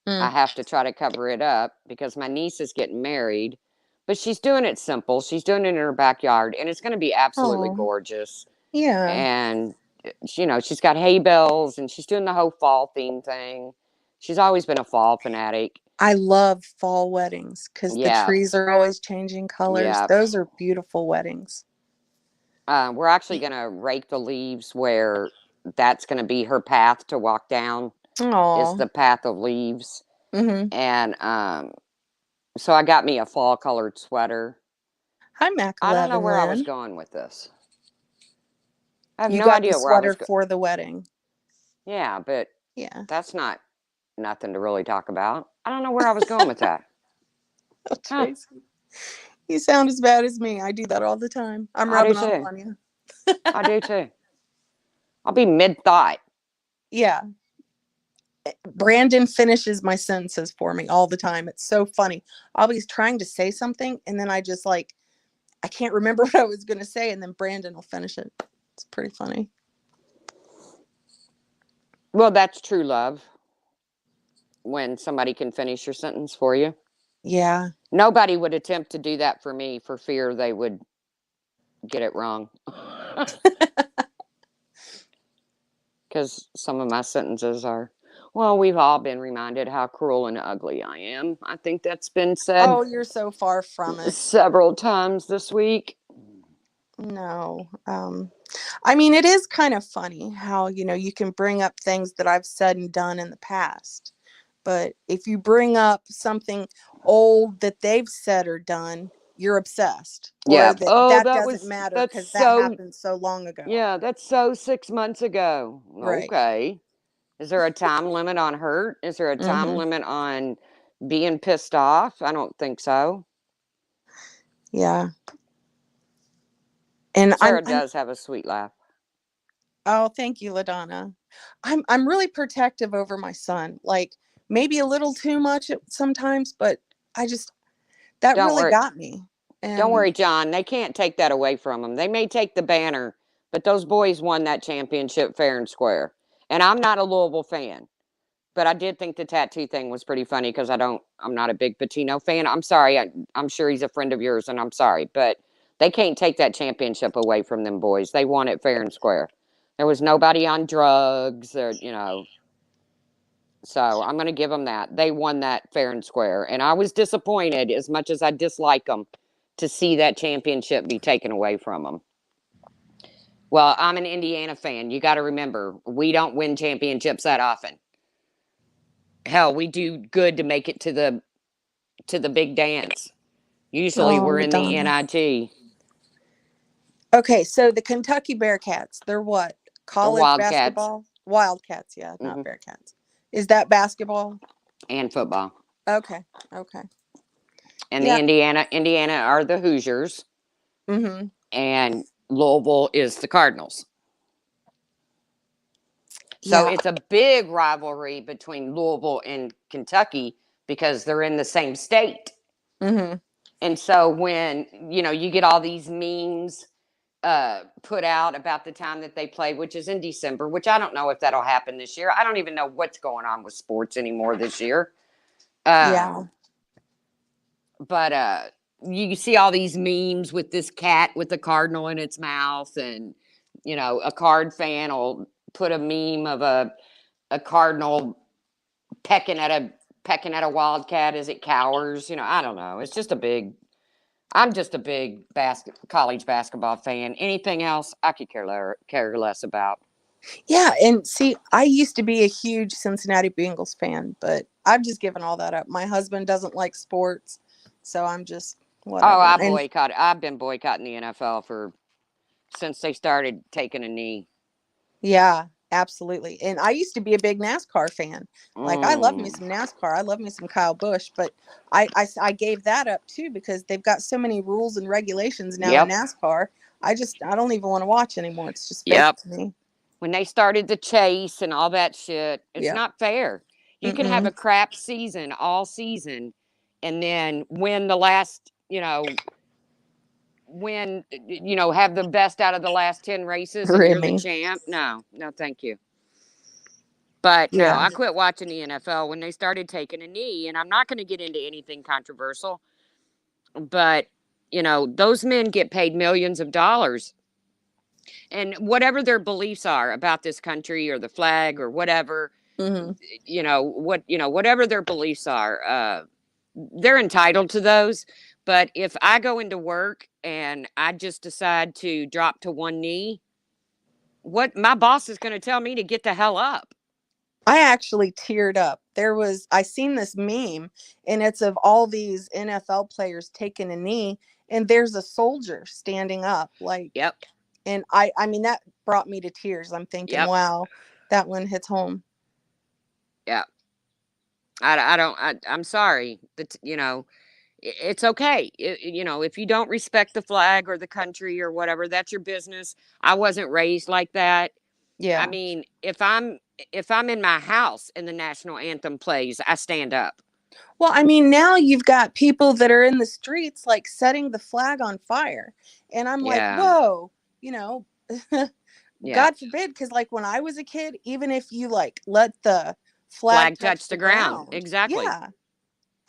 I Mm. have to try to cover it up because my niece is getting married, but she's doing it simple. She's doing it in her backyard, and it's going to be absolutely Oh, gorgeous. yeah. And she's got hay bales, and she's doing the whole fall theme thing. She's always been a fall fanatic. I love fall weddings because the Yeah, trees are always changing colors. yeah. Those are beautiful weddings. We're actually going to rake the leaves where that's going to be her path to walk down, is Oh. the path of leaves. Hmm. And so I got me a fall colored sweater. Hi, Mac I don't know 11 where I was Lynn. going with this. I have You no got the idea where I was sweater going. for the wedding. Yeah, but Yeah. that's not nothing to really talk about. I don't know where I was going with that. Oh, Huh, Tracy. You sound as bad as me. I do that all the time. I'm I do rubbing off too. on you. I do too. I'll be mid thought. Yeah. Brandon finishes my sentences for me all the time. It's so funny. I'll be trying to say something and then I just like, I can't remember what I was going to say. And then Brandon will finish it. It's pretty funny. Well, that's true love when somebody can finish your sentence for you. Yeah. Nobody would attempt to do that for me for fear they would get it wrong. Because some of my sentences are, well, we've all been reminded how cruel and ugly I am. I think that's been said Oh, you're so far from it. several times this week. No. I mean, it is kind of funny how, you can bring up things that I've said and done in the past. But if you bring up something old that they've said or done, you're obsessed. Or Yeah. that Oh, that doesn't matter that's because that so, happened so long ago. yeah, that's so 6 months ago. Right. Okay. Is there a time limit on hurt? Is there a time Mm-hmm. limit on being pissed off? I don't think so. Yeah. And I'm Sarah I'm does have a sweet laugh. oh, thank you, LaDonna. I'm really protective over my son. Like maybe a little too much sometimes, but I just that Don't really worry. got me. Don't And worry, John. They can't take that away from them. They may take the banner, but those boys won that championship fair and square. And I'm not a Louisville fan, but I did think the tattoo thing was pretty funny because I'm not a big Patino fan. I'm sorry. I'm sure he's a friend of yours, and I'm sorry, but they can't take that championship away from them boys. They won it fair and square. There was nobody on drugs, or. So I'm going to give them that. They won that fair and square. And I was disappointed, as much as I dislike them, to see that championship be taken away from them. Well, I'm an Indiana fan. You got to remember, we don't win championships that often. Hell, we do good to make it to the big dance. Usually oh, we're in the LaDonna. NIT Okay, so the Kentucky Bearcats, they're what? or College Wildcats. basketball? Wildcats, yeah, not Hmm. Bearcats. Is that basketball? And football. Okay. Okay. And the Yeah. Indiana are the Hoosiers, Mhm. and Louisville is the Cardinals. So Yeah. it's a big rivalry between Louisville and Kentucky because they're in the same state. Mhm. And so when, you get all these memes put out about the time that they play, which is in December, which I don't know if that'll happen this year. I don't even know what's going on with sports anymore this year. Yeah. But you see all these memes with this cat with the cardinal in its mouth, and a card fan will put a meme of a cardinal pecking at a wildcat as it cowers. I don't know. It's just a big. I'm just a big college basketball fan. Anything else, I could care less about. Yeah, and see, I used to be a huge Cincinnati Bengals fan, but I've just given all that up. My husband doesn't like sports, so I'm just Oh, whatever. And I've been boycotting the NFL for since they started taking a knee. yeah. Absolutely. And I used to be a big NASCAR fan. Like I love me Mm. some NASCAR. I love me some Kyle Busch, but I gave that up too because they've got so many rules and regulations now in Yep. NASCAR. I don't even want to watch anymore. It's just fake Yep. to me. When they started the chase and all that shit, it's Yeah. not fair. You can have Mm-mm. a crap season all season and then win the last, have the best out of the last 10 races and you're the Remy. champ. No, no, thank you. But no, Yeah. I quit watching the NFL when they started taking a knee. And I'm not going to get into anything controversial, but, those men get paid millions of dollars. And whatever their beliefs are about this country or the flag or whatever, Mm-hmm. whatever their beliefs are, they're entitled to those. But if I go into work and I just decide to drop to one knee, what my boss is going to tell me to get the hell up. I actually teared up. I seen this meme and it's of all these NFL players taking a knee and there's a soldier standing up like, Yep. and I mean that brought me to tears. I'm thinking, Yep. wow, that one hits home. Yeah. I don't, I'm sorry that, it's okay. If you don't respect the flag or the country or whatever, that's your business. I wasn't raised like that. I Yeah. mean, if I'm in my house and the national anthem plays, I stand up. Well, I mean, now you've got people that are in the streets like setting the flag on fire. And I'm like, Yeah. whoa, you know, Yeah. God forbid, because like when I was a kid, even if you like let the flag Flag touch touch the the ground. ground, Exactly. yeah.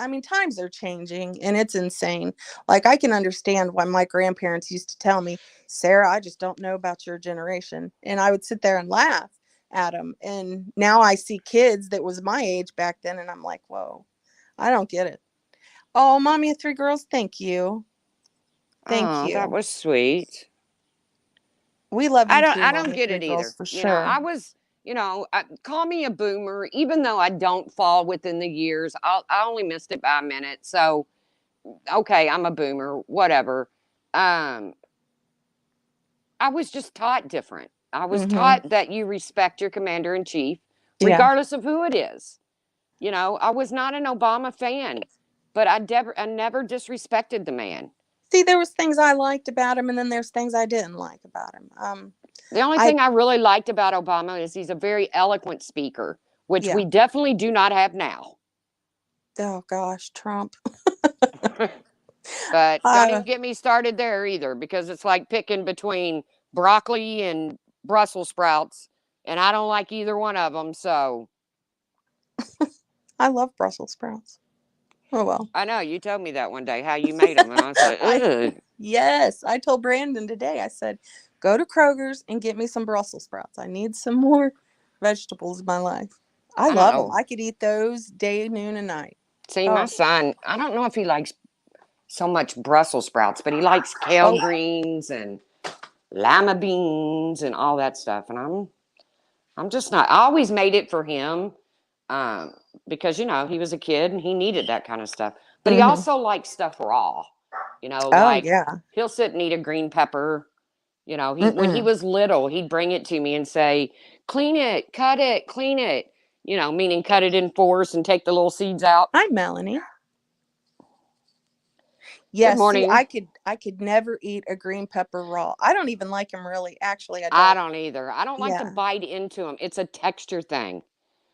I mean, times are changing and it's insane. Like, I can understand why my grandparents used to tell me, Sarah, I just don't know about your generation. And I would sit there and laugh at them. And now I see kids that was my age back then, and I'm like, whoa, I don't get it. Oh, mommy of three girls, thank you. Thank Oh, that you. was sweet. We love I you don't too, I don't mommy of get three it girls, either. for sure. I was, call me a boomer, even though I don't fall within the years. I only missed it by a minute. So, okay, I'm a boomer, whatever. Um, I was just taught different. I was Mm-hmm. taught that you respect your commander in chief, Yeah. regardless of who it is. I was not an Obama fan, but I never disrespected the man. See, there was things I liked about him, and then there's things I didn't like about him. The only I thing I really liked about Obama is he's a very eloquent speaker, which Yeah. we definitely do not have now. Oh gosh, Trump. But don't Uh, even get me started there either, because it's like picking between broccoli and Brussels sprouts, and I don't like either one of them. So I love Brussels sprouts. Oh well. I know you told me that one day how you made them, and I was like, I ugh. Yes, I told Brandon today. I said, "Go to Kroger's and get me some Brussels sprouts. I need some more vegetables in my life. I I don't love them. know. I could eat those day, noon, and night." See, my Oh, son, I don't know if he likes so much Brussels sprouts, but he likes kale oh, greens and lima beans and all that stuff. And I'm just not. I always made it for him, um, because he was a kid and he needed that kind of stuff. But he mm-hmm. also likes stuff raw. Oh Like yeah. he'll sit and eat a green pepper. He when he Mm-mm. was little, he'd bring it to me and say, "Clean it, cut it, clean it." Meaning cut it in fours and take the little seeds out. Hi, Melanie. Good Yes, see, morning. I could never eat a green pepper raw. I don't even like them really. Actually, I I don't. don't either. I don't like to Yeah. bite into them. It's a texture thing.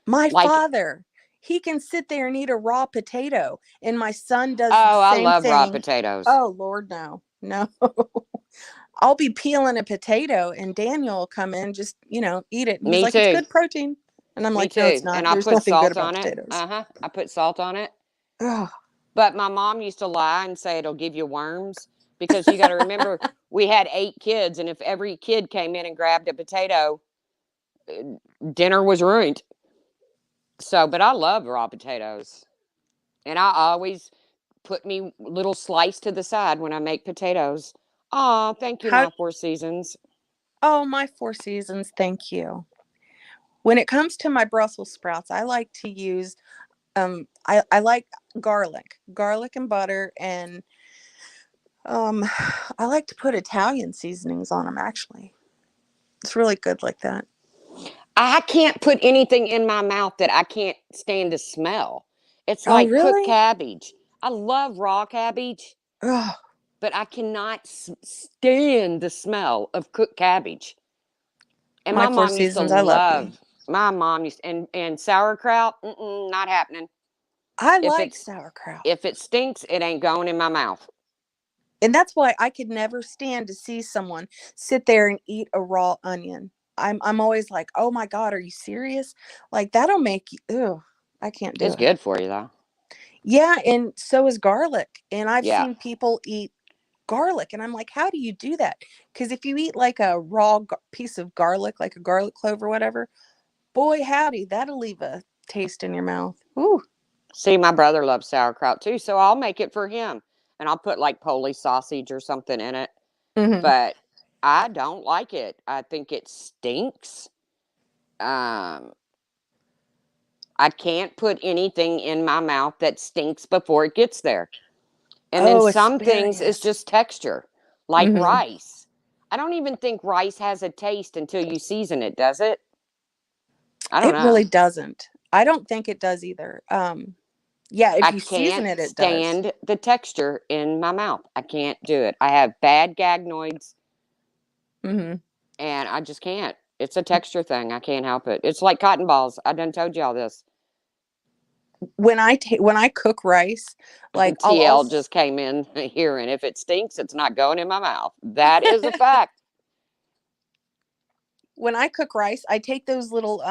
My Like, father, he can sit there and eat a raw potato, and my son does the oh, I same love raw thing. potatoes. Oh Lord, no. No. I'll be peeling a potato and Daniel will come in, just, eat it. And he's Me like, it's too. good protein. And I'm Me like, no, it's too. And not. I There's put nothing good salt about on it. potatoes. Uh-huh. I put salt on it. Oh, But my mom used to lie and say it'll give you worms, because you got to remember we had 8 kids, and if every kid came in and grabbed a potato, dinner was ruined. So, but I love raw potatoes. And I always put me little slice to the side when I make potatoes. Oh, thank you, how my Four Seasons. oh, my Four Seasons, thank you. When it comes to my Brussels sprouts, I like to use I like garlic and butter, and um I like to put Italian seasonings on them actually. It's really good like that. I can't put anything in my mouth that I can't stand to smell. It's Oh, like cooked really? cabbage. I love raw cabbage, Ugh, but I cannot stand the smell of cooked cabbage. And my my Four mom used to Seasons. I love you. love. My mom used and sauerkraut. Not happening. I If like it's sauerkraut. if it stinks, it ain't going in my mouth. And that's why I could never stand to see someone sit there and eat a raw onion. I'm always like, "Oh my god, are you serious?" Like that'll make you ew, I can't do It's it. good for you though. Yeah, and so is garlic. And I've Yeah. seen people eat garlic and I'm like, "How do you do that?" Cuz if you eat like a raw piece of garlic, like a garlic clove or whatever, boy howdy, that'll leave a taste in your mouth. Ooh. See, my brother loves sauerkraut too, so I'll make it for him, and I'll put like Polish sausage or something in it. Mhm. But I don't like it. I think it stinks. Um, I can't put anything in my mouth that stinks before it gets there. And then Oh, some things it's asparagus. just texture, like Mhm. rice. I don't even think rice has a taste until you season it, does it? I don't It really know. doesn't. I don't think it does either. Yeah, if I you season can't it, it does. stand the texture in my mouth. I can't do it. I have bad gagnoids Mhm. and I just can't. It's a texture thing. I can't help it. It's like cotton balls. I done told you all this. When I cook rice, like I'll TL also just came in here, and if it stinks, it's not going in my mouth. That is a fact. when I cook rice, I take those little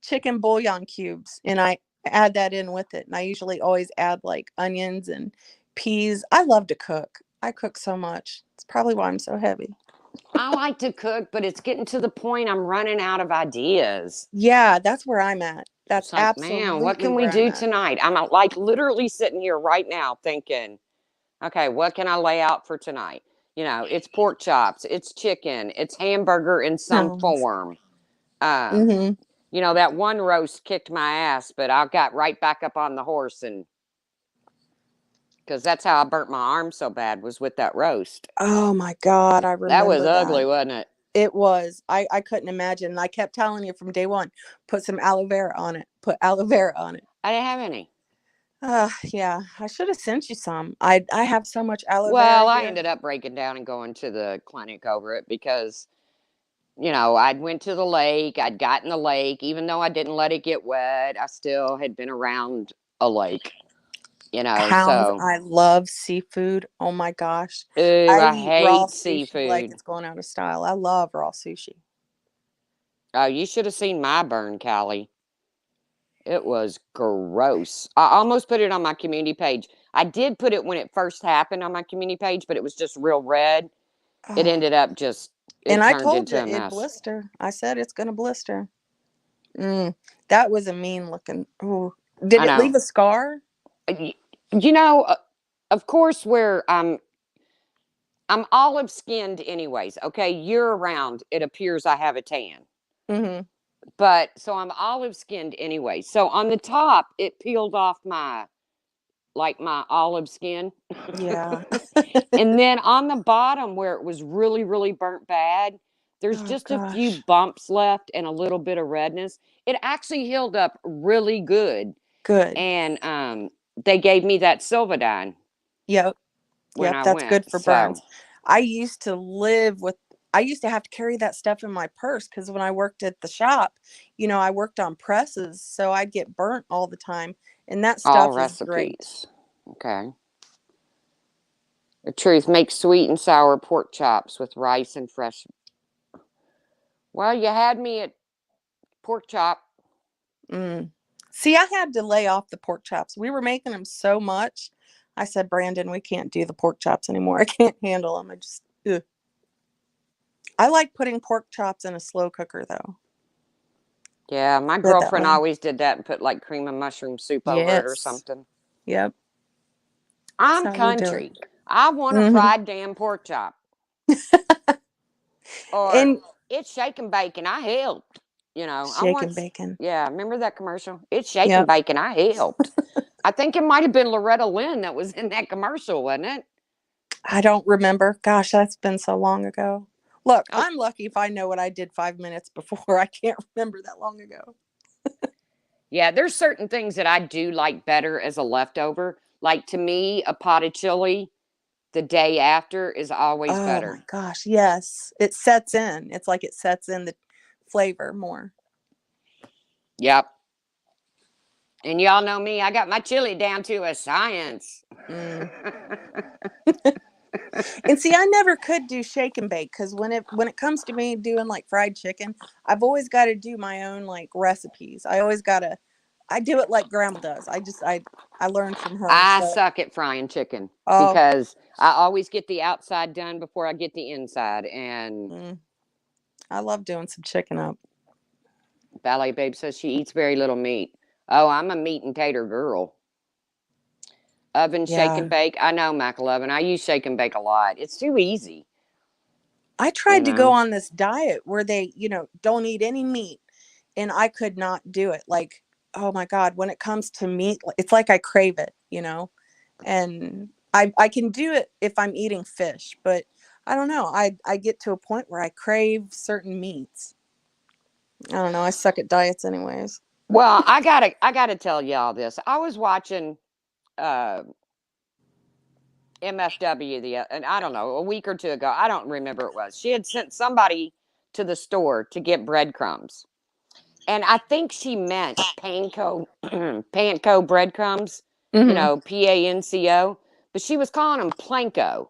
chicken bouillon cubes and I add that in with it. And I usually always add like onions and peas. I love to cook. I cook so much. It's probably why I'm so heavy. I like to cook, but it's getting to the point I'm running out of ideas. Yeah, that's where I'm at. That's It's like, man, what absolutely can we where I'm do at. tonight? I'm like literally sitting here right now thinking, okay, what can I lay out for tonight? It's pork chops, it's chicken, it's hamburger in some No. form. Um, Mm-hmm. that one roast kicked my ass, but I got right back up on the horse and because that's how I burnt my arm so bad was with that roast. Oh my God, I That was remember that. ugly, wasn't it? It was. I couldn't imagine. And I kept telling you from day one, put some aloe vera on it. Put aloe vera on it. I didn't have any. Yeah. I should have sent you some. I have so much aloe vera Well, I here. ended up breaking down and going to the clinic over it because I'd went to the lake, I'd gotten the lake, even though I didn't let it get wet, I still had been around a lake, Hound. so I love seafood. Oh my gosh. ooh, I I eat raw hate sushi like seafood. it's going out of style. I love raw sushi. Oh, you should have seen my burn, Callie. It was gross. I almost put it on my community page. I did put it when it first happened on my community page, but it was just real red. It Oh. ended up just And it I turned told you into a it mess. blister. I said it's gonna blister. Mm, that was a mean looking. Ooh. Did I it leave know. a scar? Y- You know, uh, of course, where I'm olive skinned, anyways. Okay, year round, it appears I have a tan, Mm-hmm. but so I'm olive skinned anyway. So on the top, it peeled off my olive skin, Yeah. and then on the bottom where it was really really burnt bad, there's Oh just a few gosh. bumps left and a little bit of redness. It actually healed up really good, Good. and they gave me that Silvadine Yep. when Yep. I That's went. good for So burns. I used to live with, I used to have to carry that stuff in my purse because when I worked at the shop, I worked on presses. So I'd get burnt all the time. And that all stuff is great. recipes. Okay. The truth, make sweet and sour pork chops with rice and fresh. Well, you had me at pork chop. Mm. See, I had to lay off the pork chops. We were making them so much. I said, Brandon, we can't do the pork chops anymore. I can't handle them. Ugh. I like putting pork chops in a slow cooker, though. Yeah, my Did that girlfriend way. always did that and put like cream and mushroom soup over it or Yes. something. Yep. That's I'm how we do country. it. I want a Hmm. fried damn pork chop. Or And it's shake and bake and I helped. I shake and once, bacon. yeah, remember that commercial? It's shake and Yep. bake and I helped. I think it might have been Loretta Lynn that was in that commercial, wasn't it? I don't remember. Gosh, that's been so long ago. Look, Oh, I'm lucky if I know what I did 5 minutes before. I can't remember that long ago. yeah, there's certain things that I do like better as a leftover. Like to me, a pot of chili the day after is always Oh my better. gosh, yes. It sets in. It's like it sets in the flavor more. Yep. And y'all know me, I got my chili down to a science. Mm. And see, I never could do shake and bake because when it comes to me doing like fried chicken, I've always got to do my own like recipes. I do it like grandma does. I learned from her. I So suck at frying chicken oh, because I always get the outside done before I get the inside. And mm, I love doing some chicken up. Ballet Babe says she eats very little meat. Oh, I'm a meat and tater girl. Oven, shake and Yeah. bake. I know, McLovin. I use shake and bake a lot. It's too easy, I you tried to go know. on this diet where they, don't eat any meat, and I could not do it. Like, oh my God, when it comes to meat, it's like I crave it. And I can do it if I'm eating fish, but I don't know. I get to a point where I crave certain meats. I don't know. I suck at diets anyways. Well, I gotta tell y'all this. I was watching uh MFW and I don't know, a week or two ago. I don't remember it was. She had sent somebody to the store to get breadcrumbs. And I think she meant panko panko breadcrumbs, Hmm. PANCO, but she was calling them planko.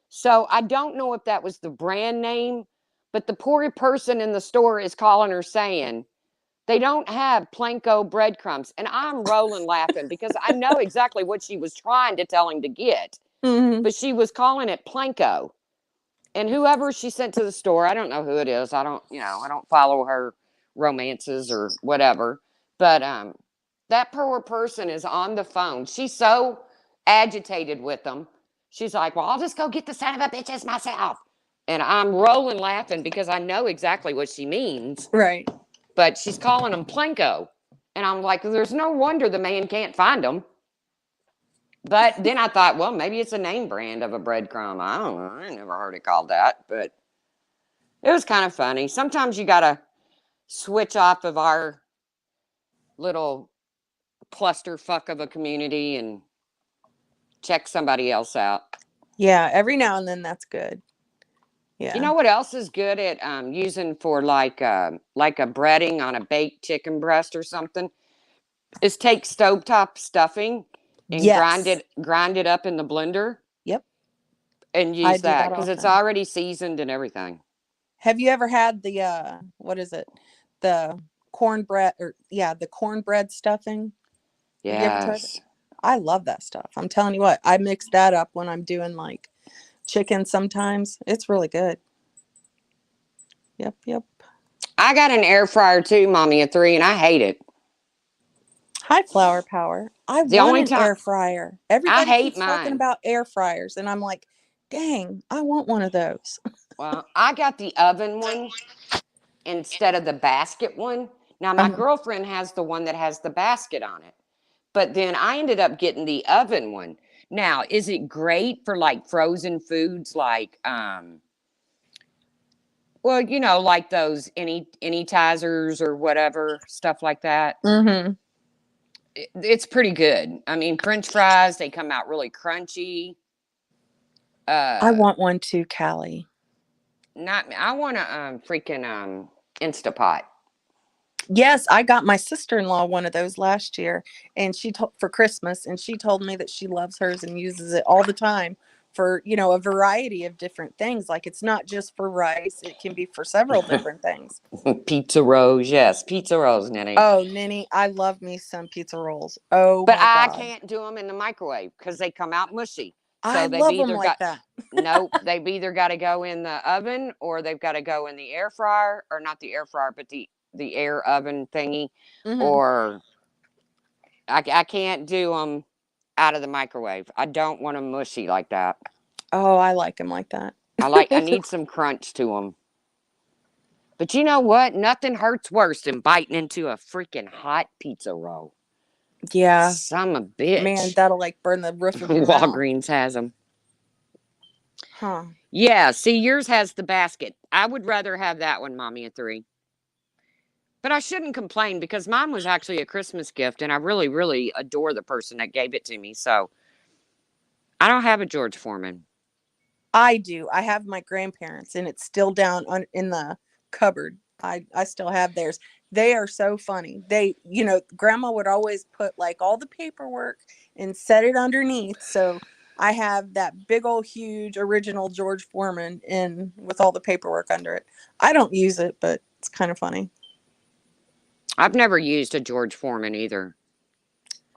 So I don't know if that was the brand name, but the poor person in the store is calling her saying they don't have planko breadcrumbs. And I'm rolling laughing because I know exactly what she was trying to tell him to get, Hmm. but she was calling it planko. And whoever she sent to the store, I don't know who it is. I don't follow her romances or whatever. But that poor person is on the phone. She's so agitated with them. She's like, "Well, I'll just go get the son of a bitches myself." And I'm rolling laughing because I know exactly what she means. Right. But she's calling them Plinko. And I'm like, there's no wonder the man can't find them. But then I thought, well, maybe it's a name brand of a breadcrumb. I don't know. I never heard it called that, but it was kind of funny. Sometimes you got to switch off of our little clusterfuck of a community and check somebody else out. Yeah. Every now and then that's good. You Yeah. know what else is good at using for like a breading on a baked chicken breast or something? Is take stovetop stuffing and Yes. grind it up in the blender Yep. and I use do that that because it's often. already seasoned and everything. Have you ever had the what is it? The cornbread or yeah, the cornbread stuffing? Have you ever tried it? Yes. I love that stuff. I'm telling you what, I mix that up when I'm doing like chicken sometimes. It's really good. Yep, yep. I got an air fryer too, mommy, a three, and I hate it. Hi, Flower Power. I The want only an time air fryer. I Everybody hate keeps talking mine. about air fryers, and I'm like, dang, I want one of those. Well, I got the oven one instead of the basket one. Now, my Uh-huh. girlfriend has the one that has the basket on it, but then I ended up getting the oven one. Now, is it great for like frozen foods like well, like those anytizers or whatever, stuff like that? Mm-hmm. It's pretty good. I mean, French fries, they come out really crunchy. I Uh want one too, Callie. Not I want a freaking Instapot. Yes, I got my sister-in-law one of those last year, and she told for Christmas, and she told me that she loves hers and uses it all the time for, a variety of different things. Like it's not just for rice, it can be for several different things. Pizza rolls, yes, pizza rolls, Nenny. Oh, Ninny, I love me some pizza rolls. Oh But my I God. can't do them in the microwave because they come out mushy. I So they've love them either like got that. nope, they've either got to go in the oven or they've got to go in the air fryer, or not the air fryer, but the air oven thingy, Hmm. or I can't do them out of the microwave. I don't want them mushy like that. Oh, I like them like that. I need some crunch to them. But you know what? Nothing hurts worse than biting into a freaking hot pizza roll. Yeah, Some a man, bitch. that'll like burn the roof of your mouth. Walgreens has them. Huh. Yeah, see, yours has the basket. I would rather have that one, Mommy of Three. But I shouldn't complain because mine was actually a Christmas gift, and I really, really adore the person that gave it to me. So I don't have a George Foreman. I do. I have my grandparents, and it's still down in the cupboard. I still have theirs. They are so funny. They, grandma would always put like all the paperwork and set it underneath. So I have that big old huge original George Foreman in with all the paperwork under it. I don't use it, but it's kind of funny. I've never used a George Foreman either.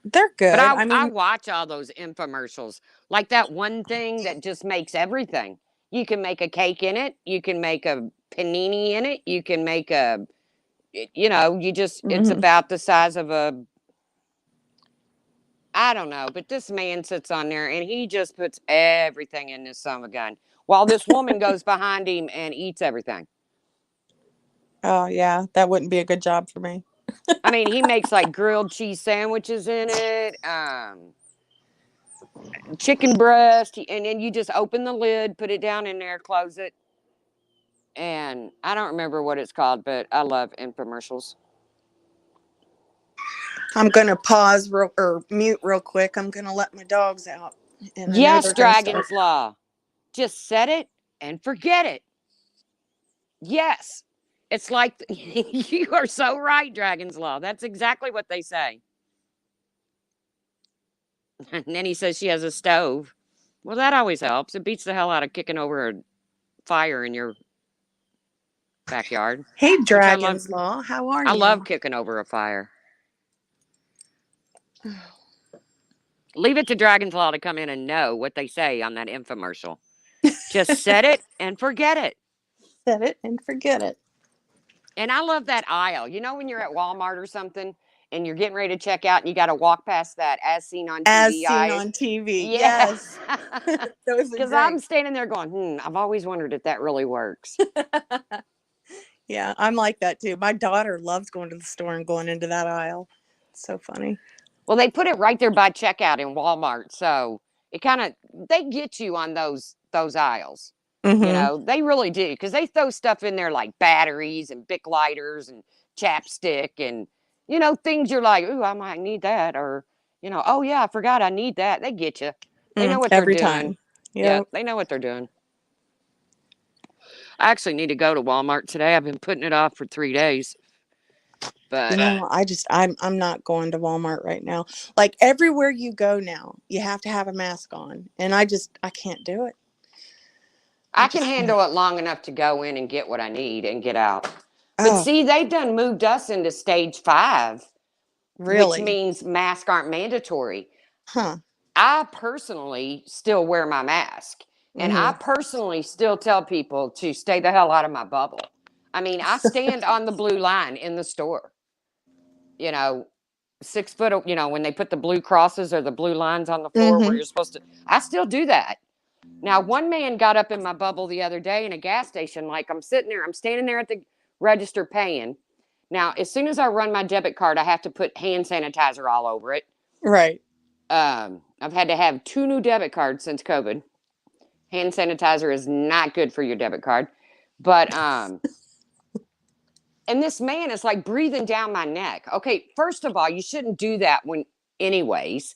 They're But good. I I I mean, watch all those infomercials. Like that one thing that just makes everything. You can make a cake in it, you can make a panini in it, you can make it's mhm. about the size of a, I don't know, but this man sits on there and he just puts everything in this son of a gun while this woman goes behind him and eats everything. Oh yeah, that wouldn't be a good job for me. I mean, he makes like grilled cheese sandwiches in it, chicken breast, and then you just open the lid, put it down in there, close it, and I don't remember what it's called, but I love infomercials. I'm gonna pause or mute real quick. I'm gonna let my dogs out, and I know Yes, they're gonna start. Dragon's Law. Just set it and forget it. Yes. It's like you are so right, Dragon's Law. That's exactly what they say. And then he says she has a stove. Well, that always helps. It beats the hell out of kicking over a fire in your backyard, Hey, which I love. Dragon's Law, how are I love you? kicking over a fire. Leave it to Dragon's Law to come in and know what they say on that infomercial. Just set it and forget it. Set it and forget it. And I love that aisle. You know, when you're at Walmart or something and you're getting ready to check out and you got to walk past that as seen on As TV seen aisle. on TV. Yeah. Yes. Those are Because I'm great. standing there going, I've always wondered if that really works. Yeah, I'm like that too. My daughter loves going to the store and going into that aisle. It's so funny. Well, they put it right there by checkout in Walmart. So it kind of, they get you on those aisles. You Mm-hmm. know, they really do because they throw stuff in there like batteries and Bic lighters and chapstick and, things you're like, ooh, I might need that. Or, oh, yeah, I forgot I need that. They get you. They know what they're Every doing. time. Yeah, Yep. they know what they're doing. I actually need to go to Walmart today. I've been putting it off for 3 days. But No, I'm not going to Walmart right now. Like everywhere you go now, you have to have a mask on. And I can't do it. I I can just can't. handle it long enough to go in and get what I need and get out. But Oh, see, they've done moved us into stage 5, which really? means masks aren't mandatory. Huh. I personally still wear my mask. And I Mm-hmm. personally still tell people to stay the hell out of my bubble. I mean, I stand on the blue line in the store, you know, 6 foot, when they put the blue crosses or the blue lines on the floor where Mm-hmm. you're supposed to, I still do that. Now, one man got up in my bubble the other day in a gas station. Like I'm standing there at the register paying. Now, as soon as I run my debit card, I have to put hand sanitizer all over it. Right. I've had to have 2 new debit cards since COVID. Hand sanitizer is not good for your debit card. But and this man is like breathing down my neck. Okay, first of all, you shouldn't do that when anyways,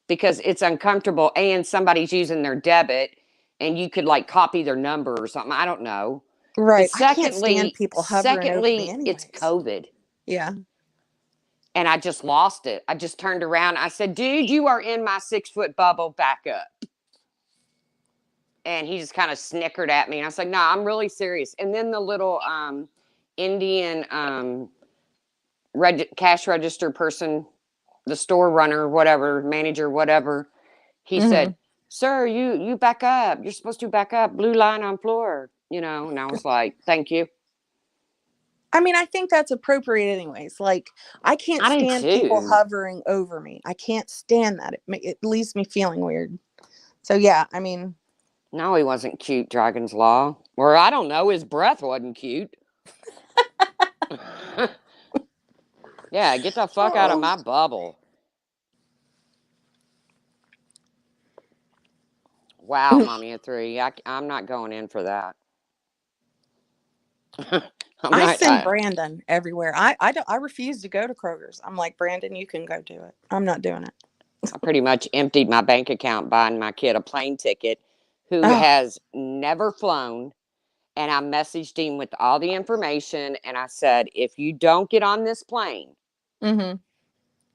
because it's uncomfortable and somebody's using their debit and you could like copy their number or something. I don't know. But Right. I can't stand secondly, people hovering over me secondly, it's anyways. COVID. Yeah. And I just lost it. I just turned around. I said, dude, you are in my 6 foot bubble. Back up. And he just kind of snickered at me. And I was like, no, I'm really serious. And then the little Indian cash register person, the store runner, whatever, manager, whatever, he Mm-hmm. said, sir, you back up. You're supposed to back up. Blue line on floor, And I was like, thank you. I mean, I think that's appropriate anyways. Like, I can't I did stand people too. hovering over me. I can't stand that. It leaves me feeling weird. So yeah, I mean, No, he wasn't cute, Dragon's Law. Or I don't know, his breath wasn't cute. Yeah, get the fuck out of oh, my bubble. Wow, mommy of three. I'm not going in for that. I'm I not. send Brandon everywhere. I refuse to go to Kroger's. I'm like, Brandon, you can go do it. I'm not doing it. I pretty much emptied my bank account buying my kid a plane ticket who Oh, has never flown. And I messaged him with all the information. And I said, if you don't get on this plane, mm-hmm.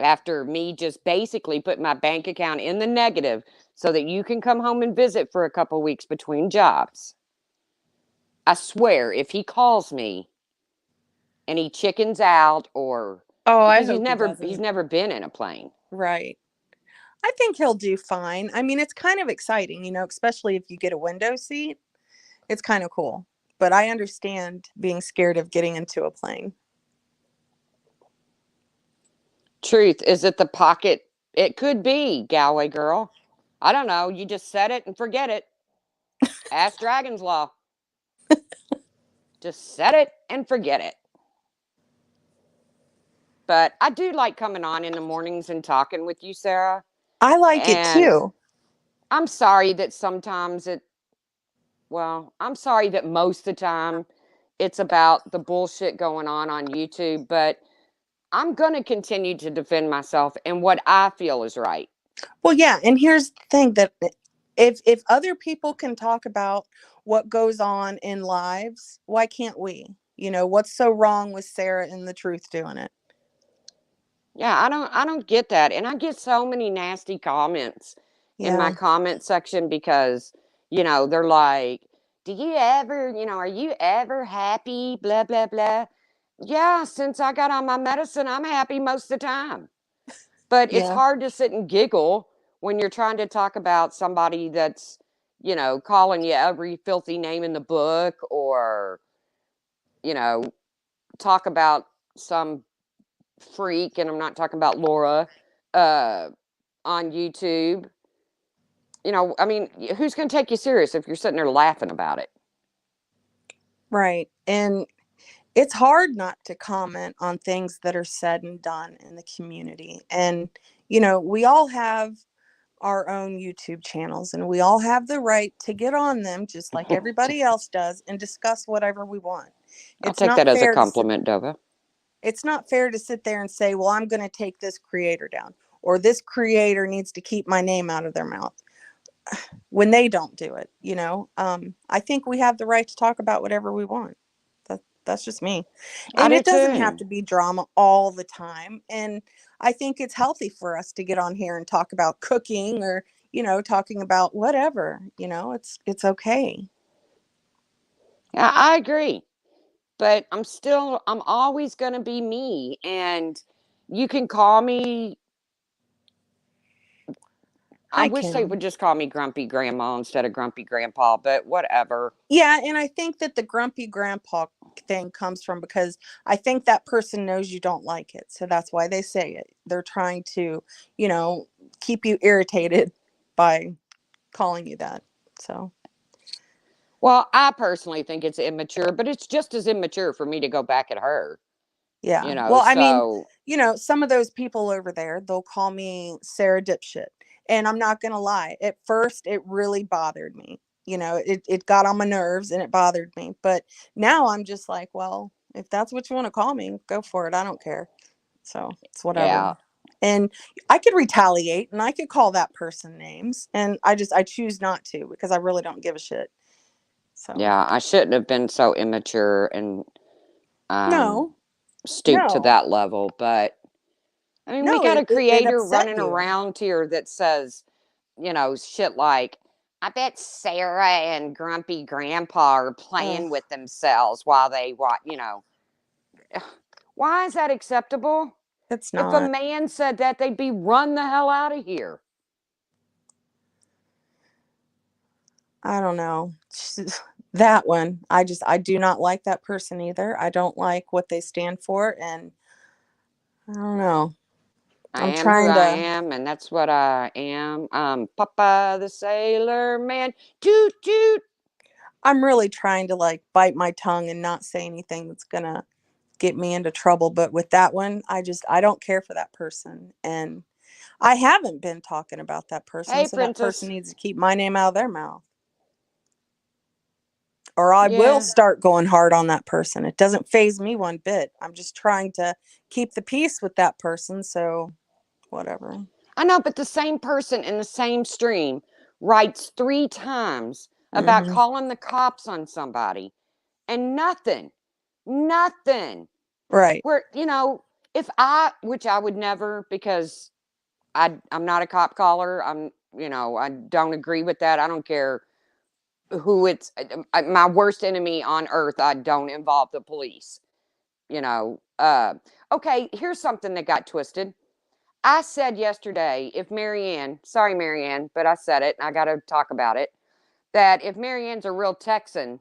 after me just basically put my bank account in the negative so that you can come home and visit for a couple weeks between jobs, I swear, if he calls me and he chickens out or Oh, I because hope he he's doesn't. never been in a plane. Right. I think he'll do fine. I mean, it's kind of exciting, especially if you get a window seat. It's kind of cool. But I understand being scared of getting into a plane. Truth, is it the pocket? It could be, Galway girl. I don't know. You just set it and forget it. Ask Dragon's Law. Just set it and forget it. But I do like coming on in the mornings and talking with you, Sarah. I like it And too. I'm sorry that sometimes I'm sorry that most of the time it's about the bullshit going on YouTube, but I'm going to continue to defend myself and what I feel is right. Well, yeah, and here's the thing that if other people can talk about what goes on in lives, why can't we? What's so wrong with Sarah and the truth doing it? Yeah, I don't get that. And I get so many nasty comments in my Yeah. comment section because, they're like, "Do you ever, are you ever happy, blah blah blah?" Yeah, since I got on my medicine, I'm happy most of the time. But it's Yeah. hard to sit and giggle when you're trying to talk about somebody that's, calling you every filthy name in the book or, you know, talk about some freak, and I'm not talking about Laura, uh, on YouTube. I mean, who's going to take you serious if you're sitting there laughing about it? Right. And it's hard not to comment on things that are said and done in the community. And, we all have our own YouTube channels and we all have the right to get on them just like everybody else does and discuss whatever we want. I'll It's take not that as a fair to sit compliment, Dova. it's not fair to sit there and say, "Well, I'm going to take this creator down," or "This creator needs to keep my name out of their mouth," when they don't do it. I think we have the right to talk about whatever we want. That's just me. I And do it doesn't have too. to be drama all the time. And I think it's healthy for us to get on here and talk about cooking or, talking about whatever, it's okay. Yeah, I agree. But I'm always going to be me. And you can call me, I Hi, wish they Kim. would just call me Grumpy Grandma instead of Grumpy Grandpa, but whatever. Yeah, and I think that the grumpy grandpa thing comes from because I think that person knows you don't like it. So that's why they say it. They're trying to, you know, keep you irritated by calling you that. So, Well, I personally think it's immature, but it's just as immature for me to go back at her, yeah. Well, I mean, so some of those people over there, they'll call me Sarah Dipshit. And I'm not going to lie. At first, it really bothered me. It got on my nerves and it bothered me. But now I'm just like, well, if that's what you want to call me, go for it. I don't care. So it's whatever. yeah. And I could retaliate and I could call that person names. And I choose not to because I really don't give a shit. So, Yeah, I shouldn't have been so immature and um no, stooped to no, that level, but I mean, we no, got a it creator upset running you. around here that says, shit like, I bet Sarah and Grumpy Grandpa are Ugh, playing with themselves while they watch, Why is that acceptable? it's If a not. man said that, they'd be run the hell out of here. I don't know. That one, I do not like that person either. I don't like what they stand for. And I don't know. I I'm am who trying I to, am, and that's what I am. Papa the Sailor Man. Toot toot. I'm really trying to like bite my tongue and not say anything that's going to get me into trouble. But with that one, I don't care for that person. And I haven't been talking about that person, Hey, so that person princess. needs to keep my name out of their mouth. Or I will Yeah. start going hard on that person. It doesn't phase me one bit. I'm just trying to keep the peace with that person, so whatever. I know, but the same person in the same stream writes 3 times about Hmm. calling the cops on somebody and nothing, nothing. Right. Where, if I, which I would never, because I'm not a cop caller. I don't agree with that. I don't care who it's, my worst enemy on earth. I don't involve the police, you know. Okay, here's something that got twisted. I said yesterday, if Marianne, sorry, Marianne, but I said it and I got to talk about it, that if Marianne's a real Texan,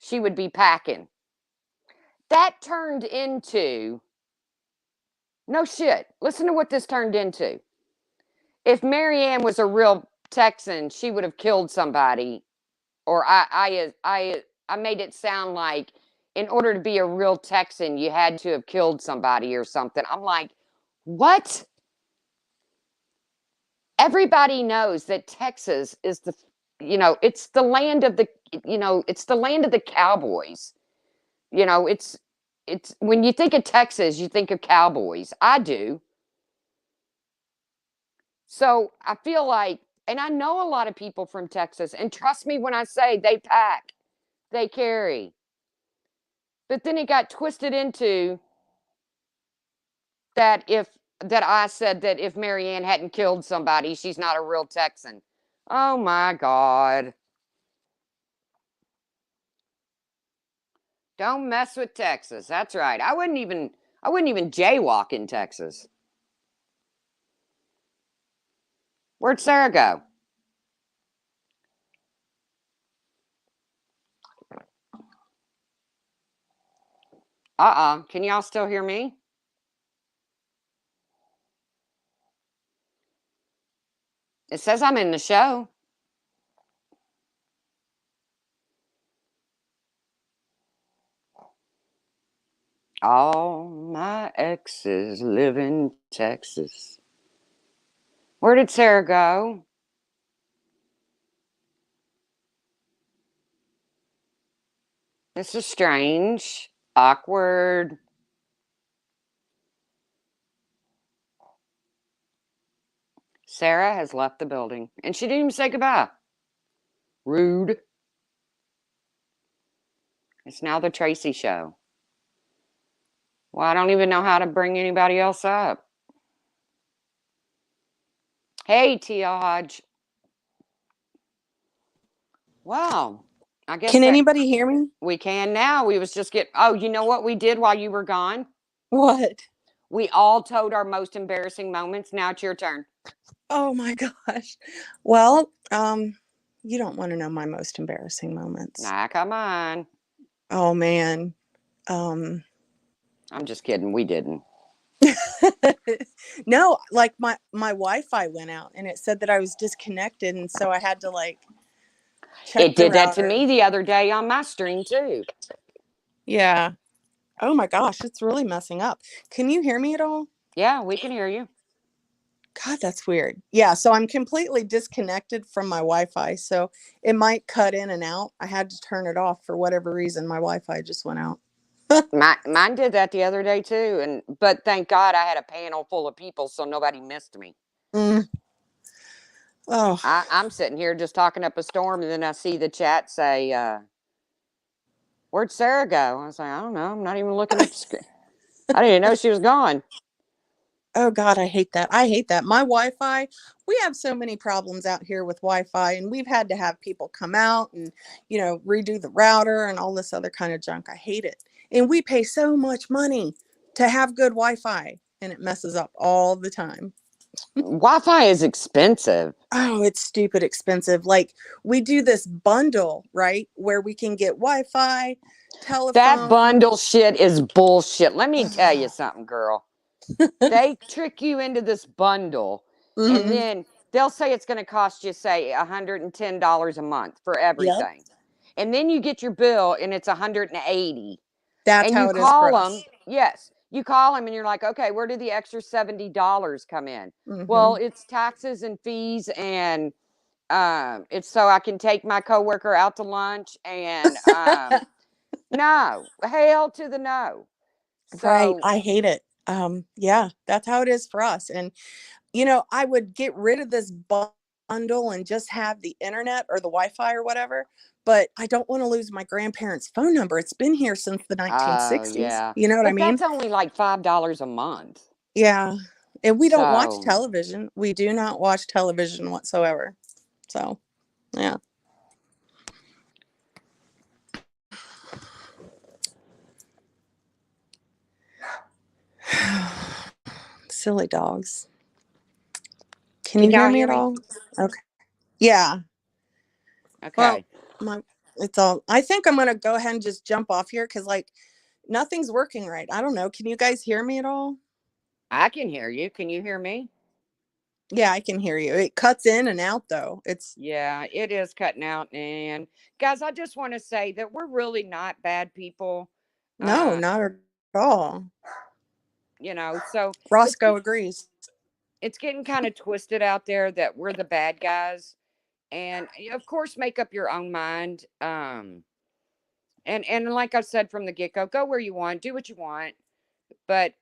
she would be packing. That turned into, no shit, listen to what this turned into. If Marianne was a real Texan, she would have killed somebody. Or I made it sound like in order to be a real Texan, you had to have killed somebody or something. I'm like, what? Everybody knows that Texas is it's the land of it's the land of the cowboys. It's when you think of Texas, you think of cowboys. I do. So I feel like, and I know a lot of people from Texas, and trust me when I say they pack, they carry. But then it got twisted into that I said that if Marianne hadn't killed somebody, she's not a real Texan. Oh my God. Don't mess with Texas. That's right. I wouldn't even jaywalk in Texas. Where'd Sarah go? Can y'all still hear me? It says I'm in the show. All my exes live in Texas. Where did Sarah go? This is strange. Awkward. Sarah has left the building and she didn't even say goodbye. Rude. It's now the Tracy show. Well, I don't even know how to bring anybody else up. Hey, Tia Hodge. Wow. I guess Can that anybody hear me? we can now. We was just oh, you know what we did while you were gone? What? We all told our most embarrassing moments. Now it's your turn. Oh my gosh. Well, you don't want to know my most embarrassing moments. Nah, come on. Oh man. Um I'm just kidding. We didn't. No, like my Wi-Fi went out and it said that I was disconnected, and so I had to like check It the did that to router. me the other day on my stream too. Yeah. Oh my gosh, it's really messing up. Can you hear me at all? Yeah, we can hear you. God, that's weird. Yeah, so I'm completely disconnected from my Wi-Fi, so it might cut in and out. I had to turn it off for whatever reason. My Wi-Fi just went out. Mine did that the other day too, but thank God I had a panel full of people, so nobody missed me. Mm. Oh. I'm sitting here just talking up a storm, and then I see the chat say, "Where'd Sarah go?" I was like, "I don't know. I'm not even looking at the screen. I didn't even know she was gone." Oh God, I hate that. I hate that. My Wi-Fi, we have so many problems out here with Wi-Fi, and we've had to have people come out and, redo the router and all this other kind of junk. I hate it. And we pay so much money to have good Wi-Fi, and it messes up all the time. Wi-Fi is expensive. Oh, it's stupid expensive. Like, we do this bundle, right? Where we can get Wi-Fi, That telephone. bundle shit is bullshit. Let me tell you something, girl. They trick you into this bundle, and Hmm. then they'll say it's going to cost you, say, $110 a month for Yep. everything. And then you get your bill and it's $180. That's And you how it is for call us. them, yes, you call them and you're like, okay, where did the extra $70 come in? Well, Hmm. it's taxes and fees, and it's so I can take my coworker out to lunch, and no, hell to the no. Right. So I hate it. Yeah, that's how it is for us. And, you know, I would get rid of this bundle and just have the internet or the Wi-Fi or whatever, but I don't want to lose my grandparents' phone number. It's been here since the oh 1960s. yeah, You know what I but mean? that's only like $5 a month. Yeah. And we don't watch So television. We do not watch television whatsoever. So, yeah. Silly dogs. Can can you hear y'all me hear at me? all? Okay. Yeah. Well, Okay, it's all, I think I'm going to go ahead and just jump off here because, like, nothing's working right. I don't know. Can you guys hear me at all? I can hear you. Can you hear me? Yeah, I can hear you. It cuts in and out, though. It's Yeah, it is cutting out. And guys, I just want to say that we're really not bad people. no, Uh, not at all. So it's Roscoe agrees. it's getting kind of twisted out there that we're the bad guys. And of course, make up your own mind. And like I said from the get-go, go where you want, do what you want. But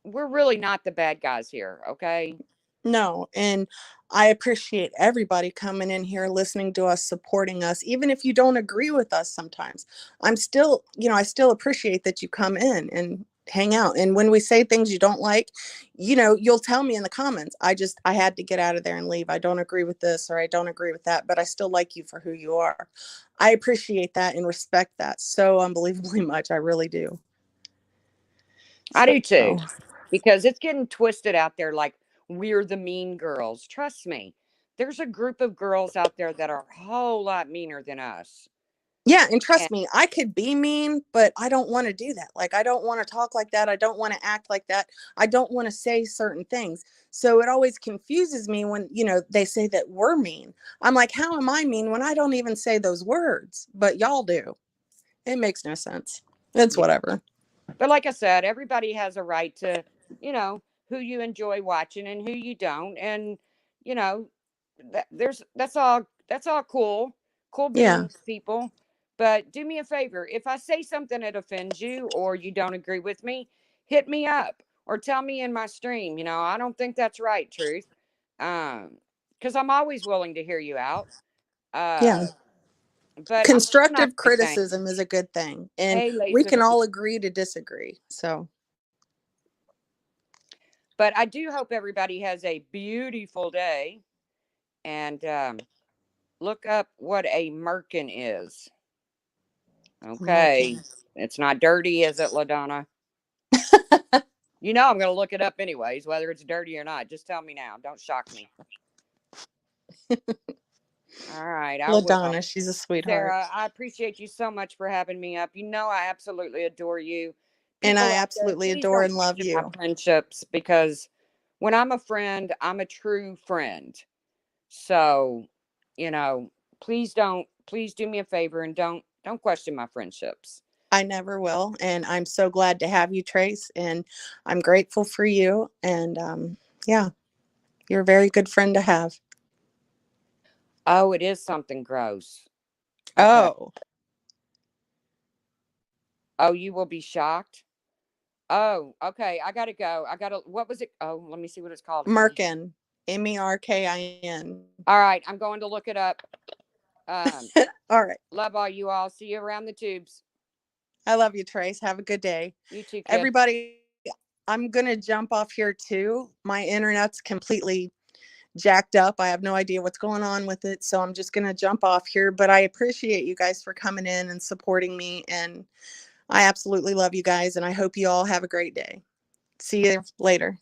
we're really not the bad guys here, okay? No, and I appreciate everybody coming in here, listening to us, supporting us, even if you don't agree with us sometimes. I'm still, I still appreciate that you come in and hang out. And when we say things you don't like, you'll tell me in the comments. I had to get out of there and leave. I don't agree with this or I don't agree with that, but I still like you for who you are. I appreciate that and respect that so unbelievably much. I really do. I do too. So, Because it's getting twisted out there like we're the mean girls. Trust me, there's a group of girls out there that are a whole lot meaner than us. yeah, and And trust me, I could be mean, but I don't want to do that. Like, I don't want to talk like that. I don't want to act like that. I don't want to say certain things. So it always confuses me when, they say that we're mean. I'm like, how am I mean when I don't even say those words? But y'all do. It makes no sense. It's yeah, whatever. but like I said, everybody has a right to, you know, who you enjoy watching and who you don't. And, you know, that's all cool Yeah. beans, people. But do me a favor, if I say something that offends you or you don't agree with me, hit me up or tell me in my stream. I don't think that's right, Truth. Because I'm always willing to hear you out. Yeah. But I'm just not Constructive right thing. criticism is a good thing. And Hey, we laser. can all agree to disagree. So, But I do hope everybody has a beautiful day, and look up what a merkin is. Okay. Merkin. It's not dirty, is it, LaDonna? I'm going to look it up anyways, whether it's dirty or not. Just tell me now. Don't shock me. All right, I will. LaDonna, she's a sweetheart. Sarah, I appreciate you so much for having me up. I absolutely adore you. And I People out there, absolutely please adore don't and love question my you. friendships, because when I'm a friend, I'm a true friend. So, you know, please do me a favor and don't question my friendships. I never will. And I'm so glad to have you, Trace. And I'm grateful for you. And yeah, you're a very good friend to have. Oh, it is something gross. Okay. Oh, Oh, you will be shocked. Oh, okay. I gotta go. What was it? Oh, let me see what it's called again. Merkin. Merkin. All right. I'm going to look it up. Um, All right. love all you all. See you around the tubes. I love you, Trace. Have a good day. You too, kid. Everybody, I'm going to jump off here too. My internet's completely jacked up. I have no idea what's going on with it. So I'm just going to jump off here. But I appreciate you guys for coming in and supporting me. And I absolutely love you guys. And I hope you all have a great day. See you later.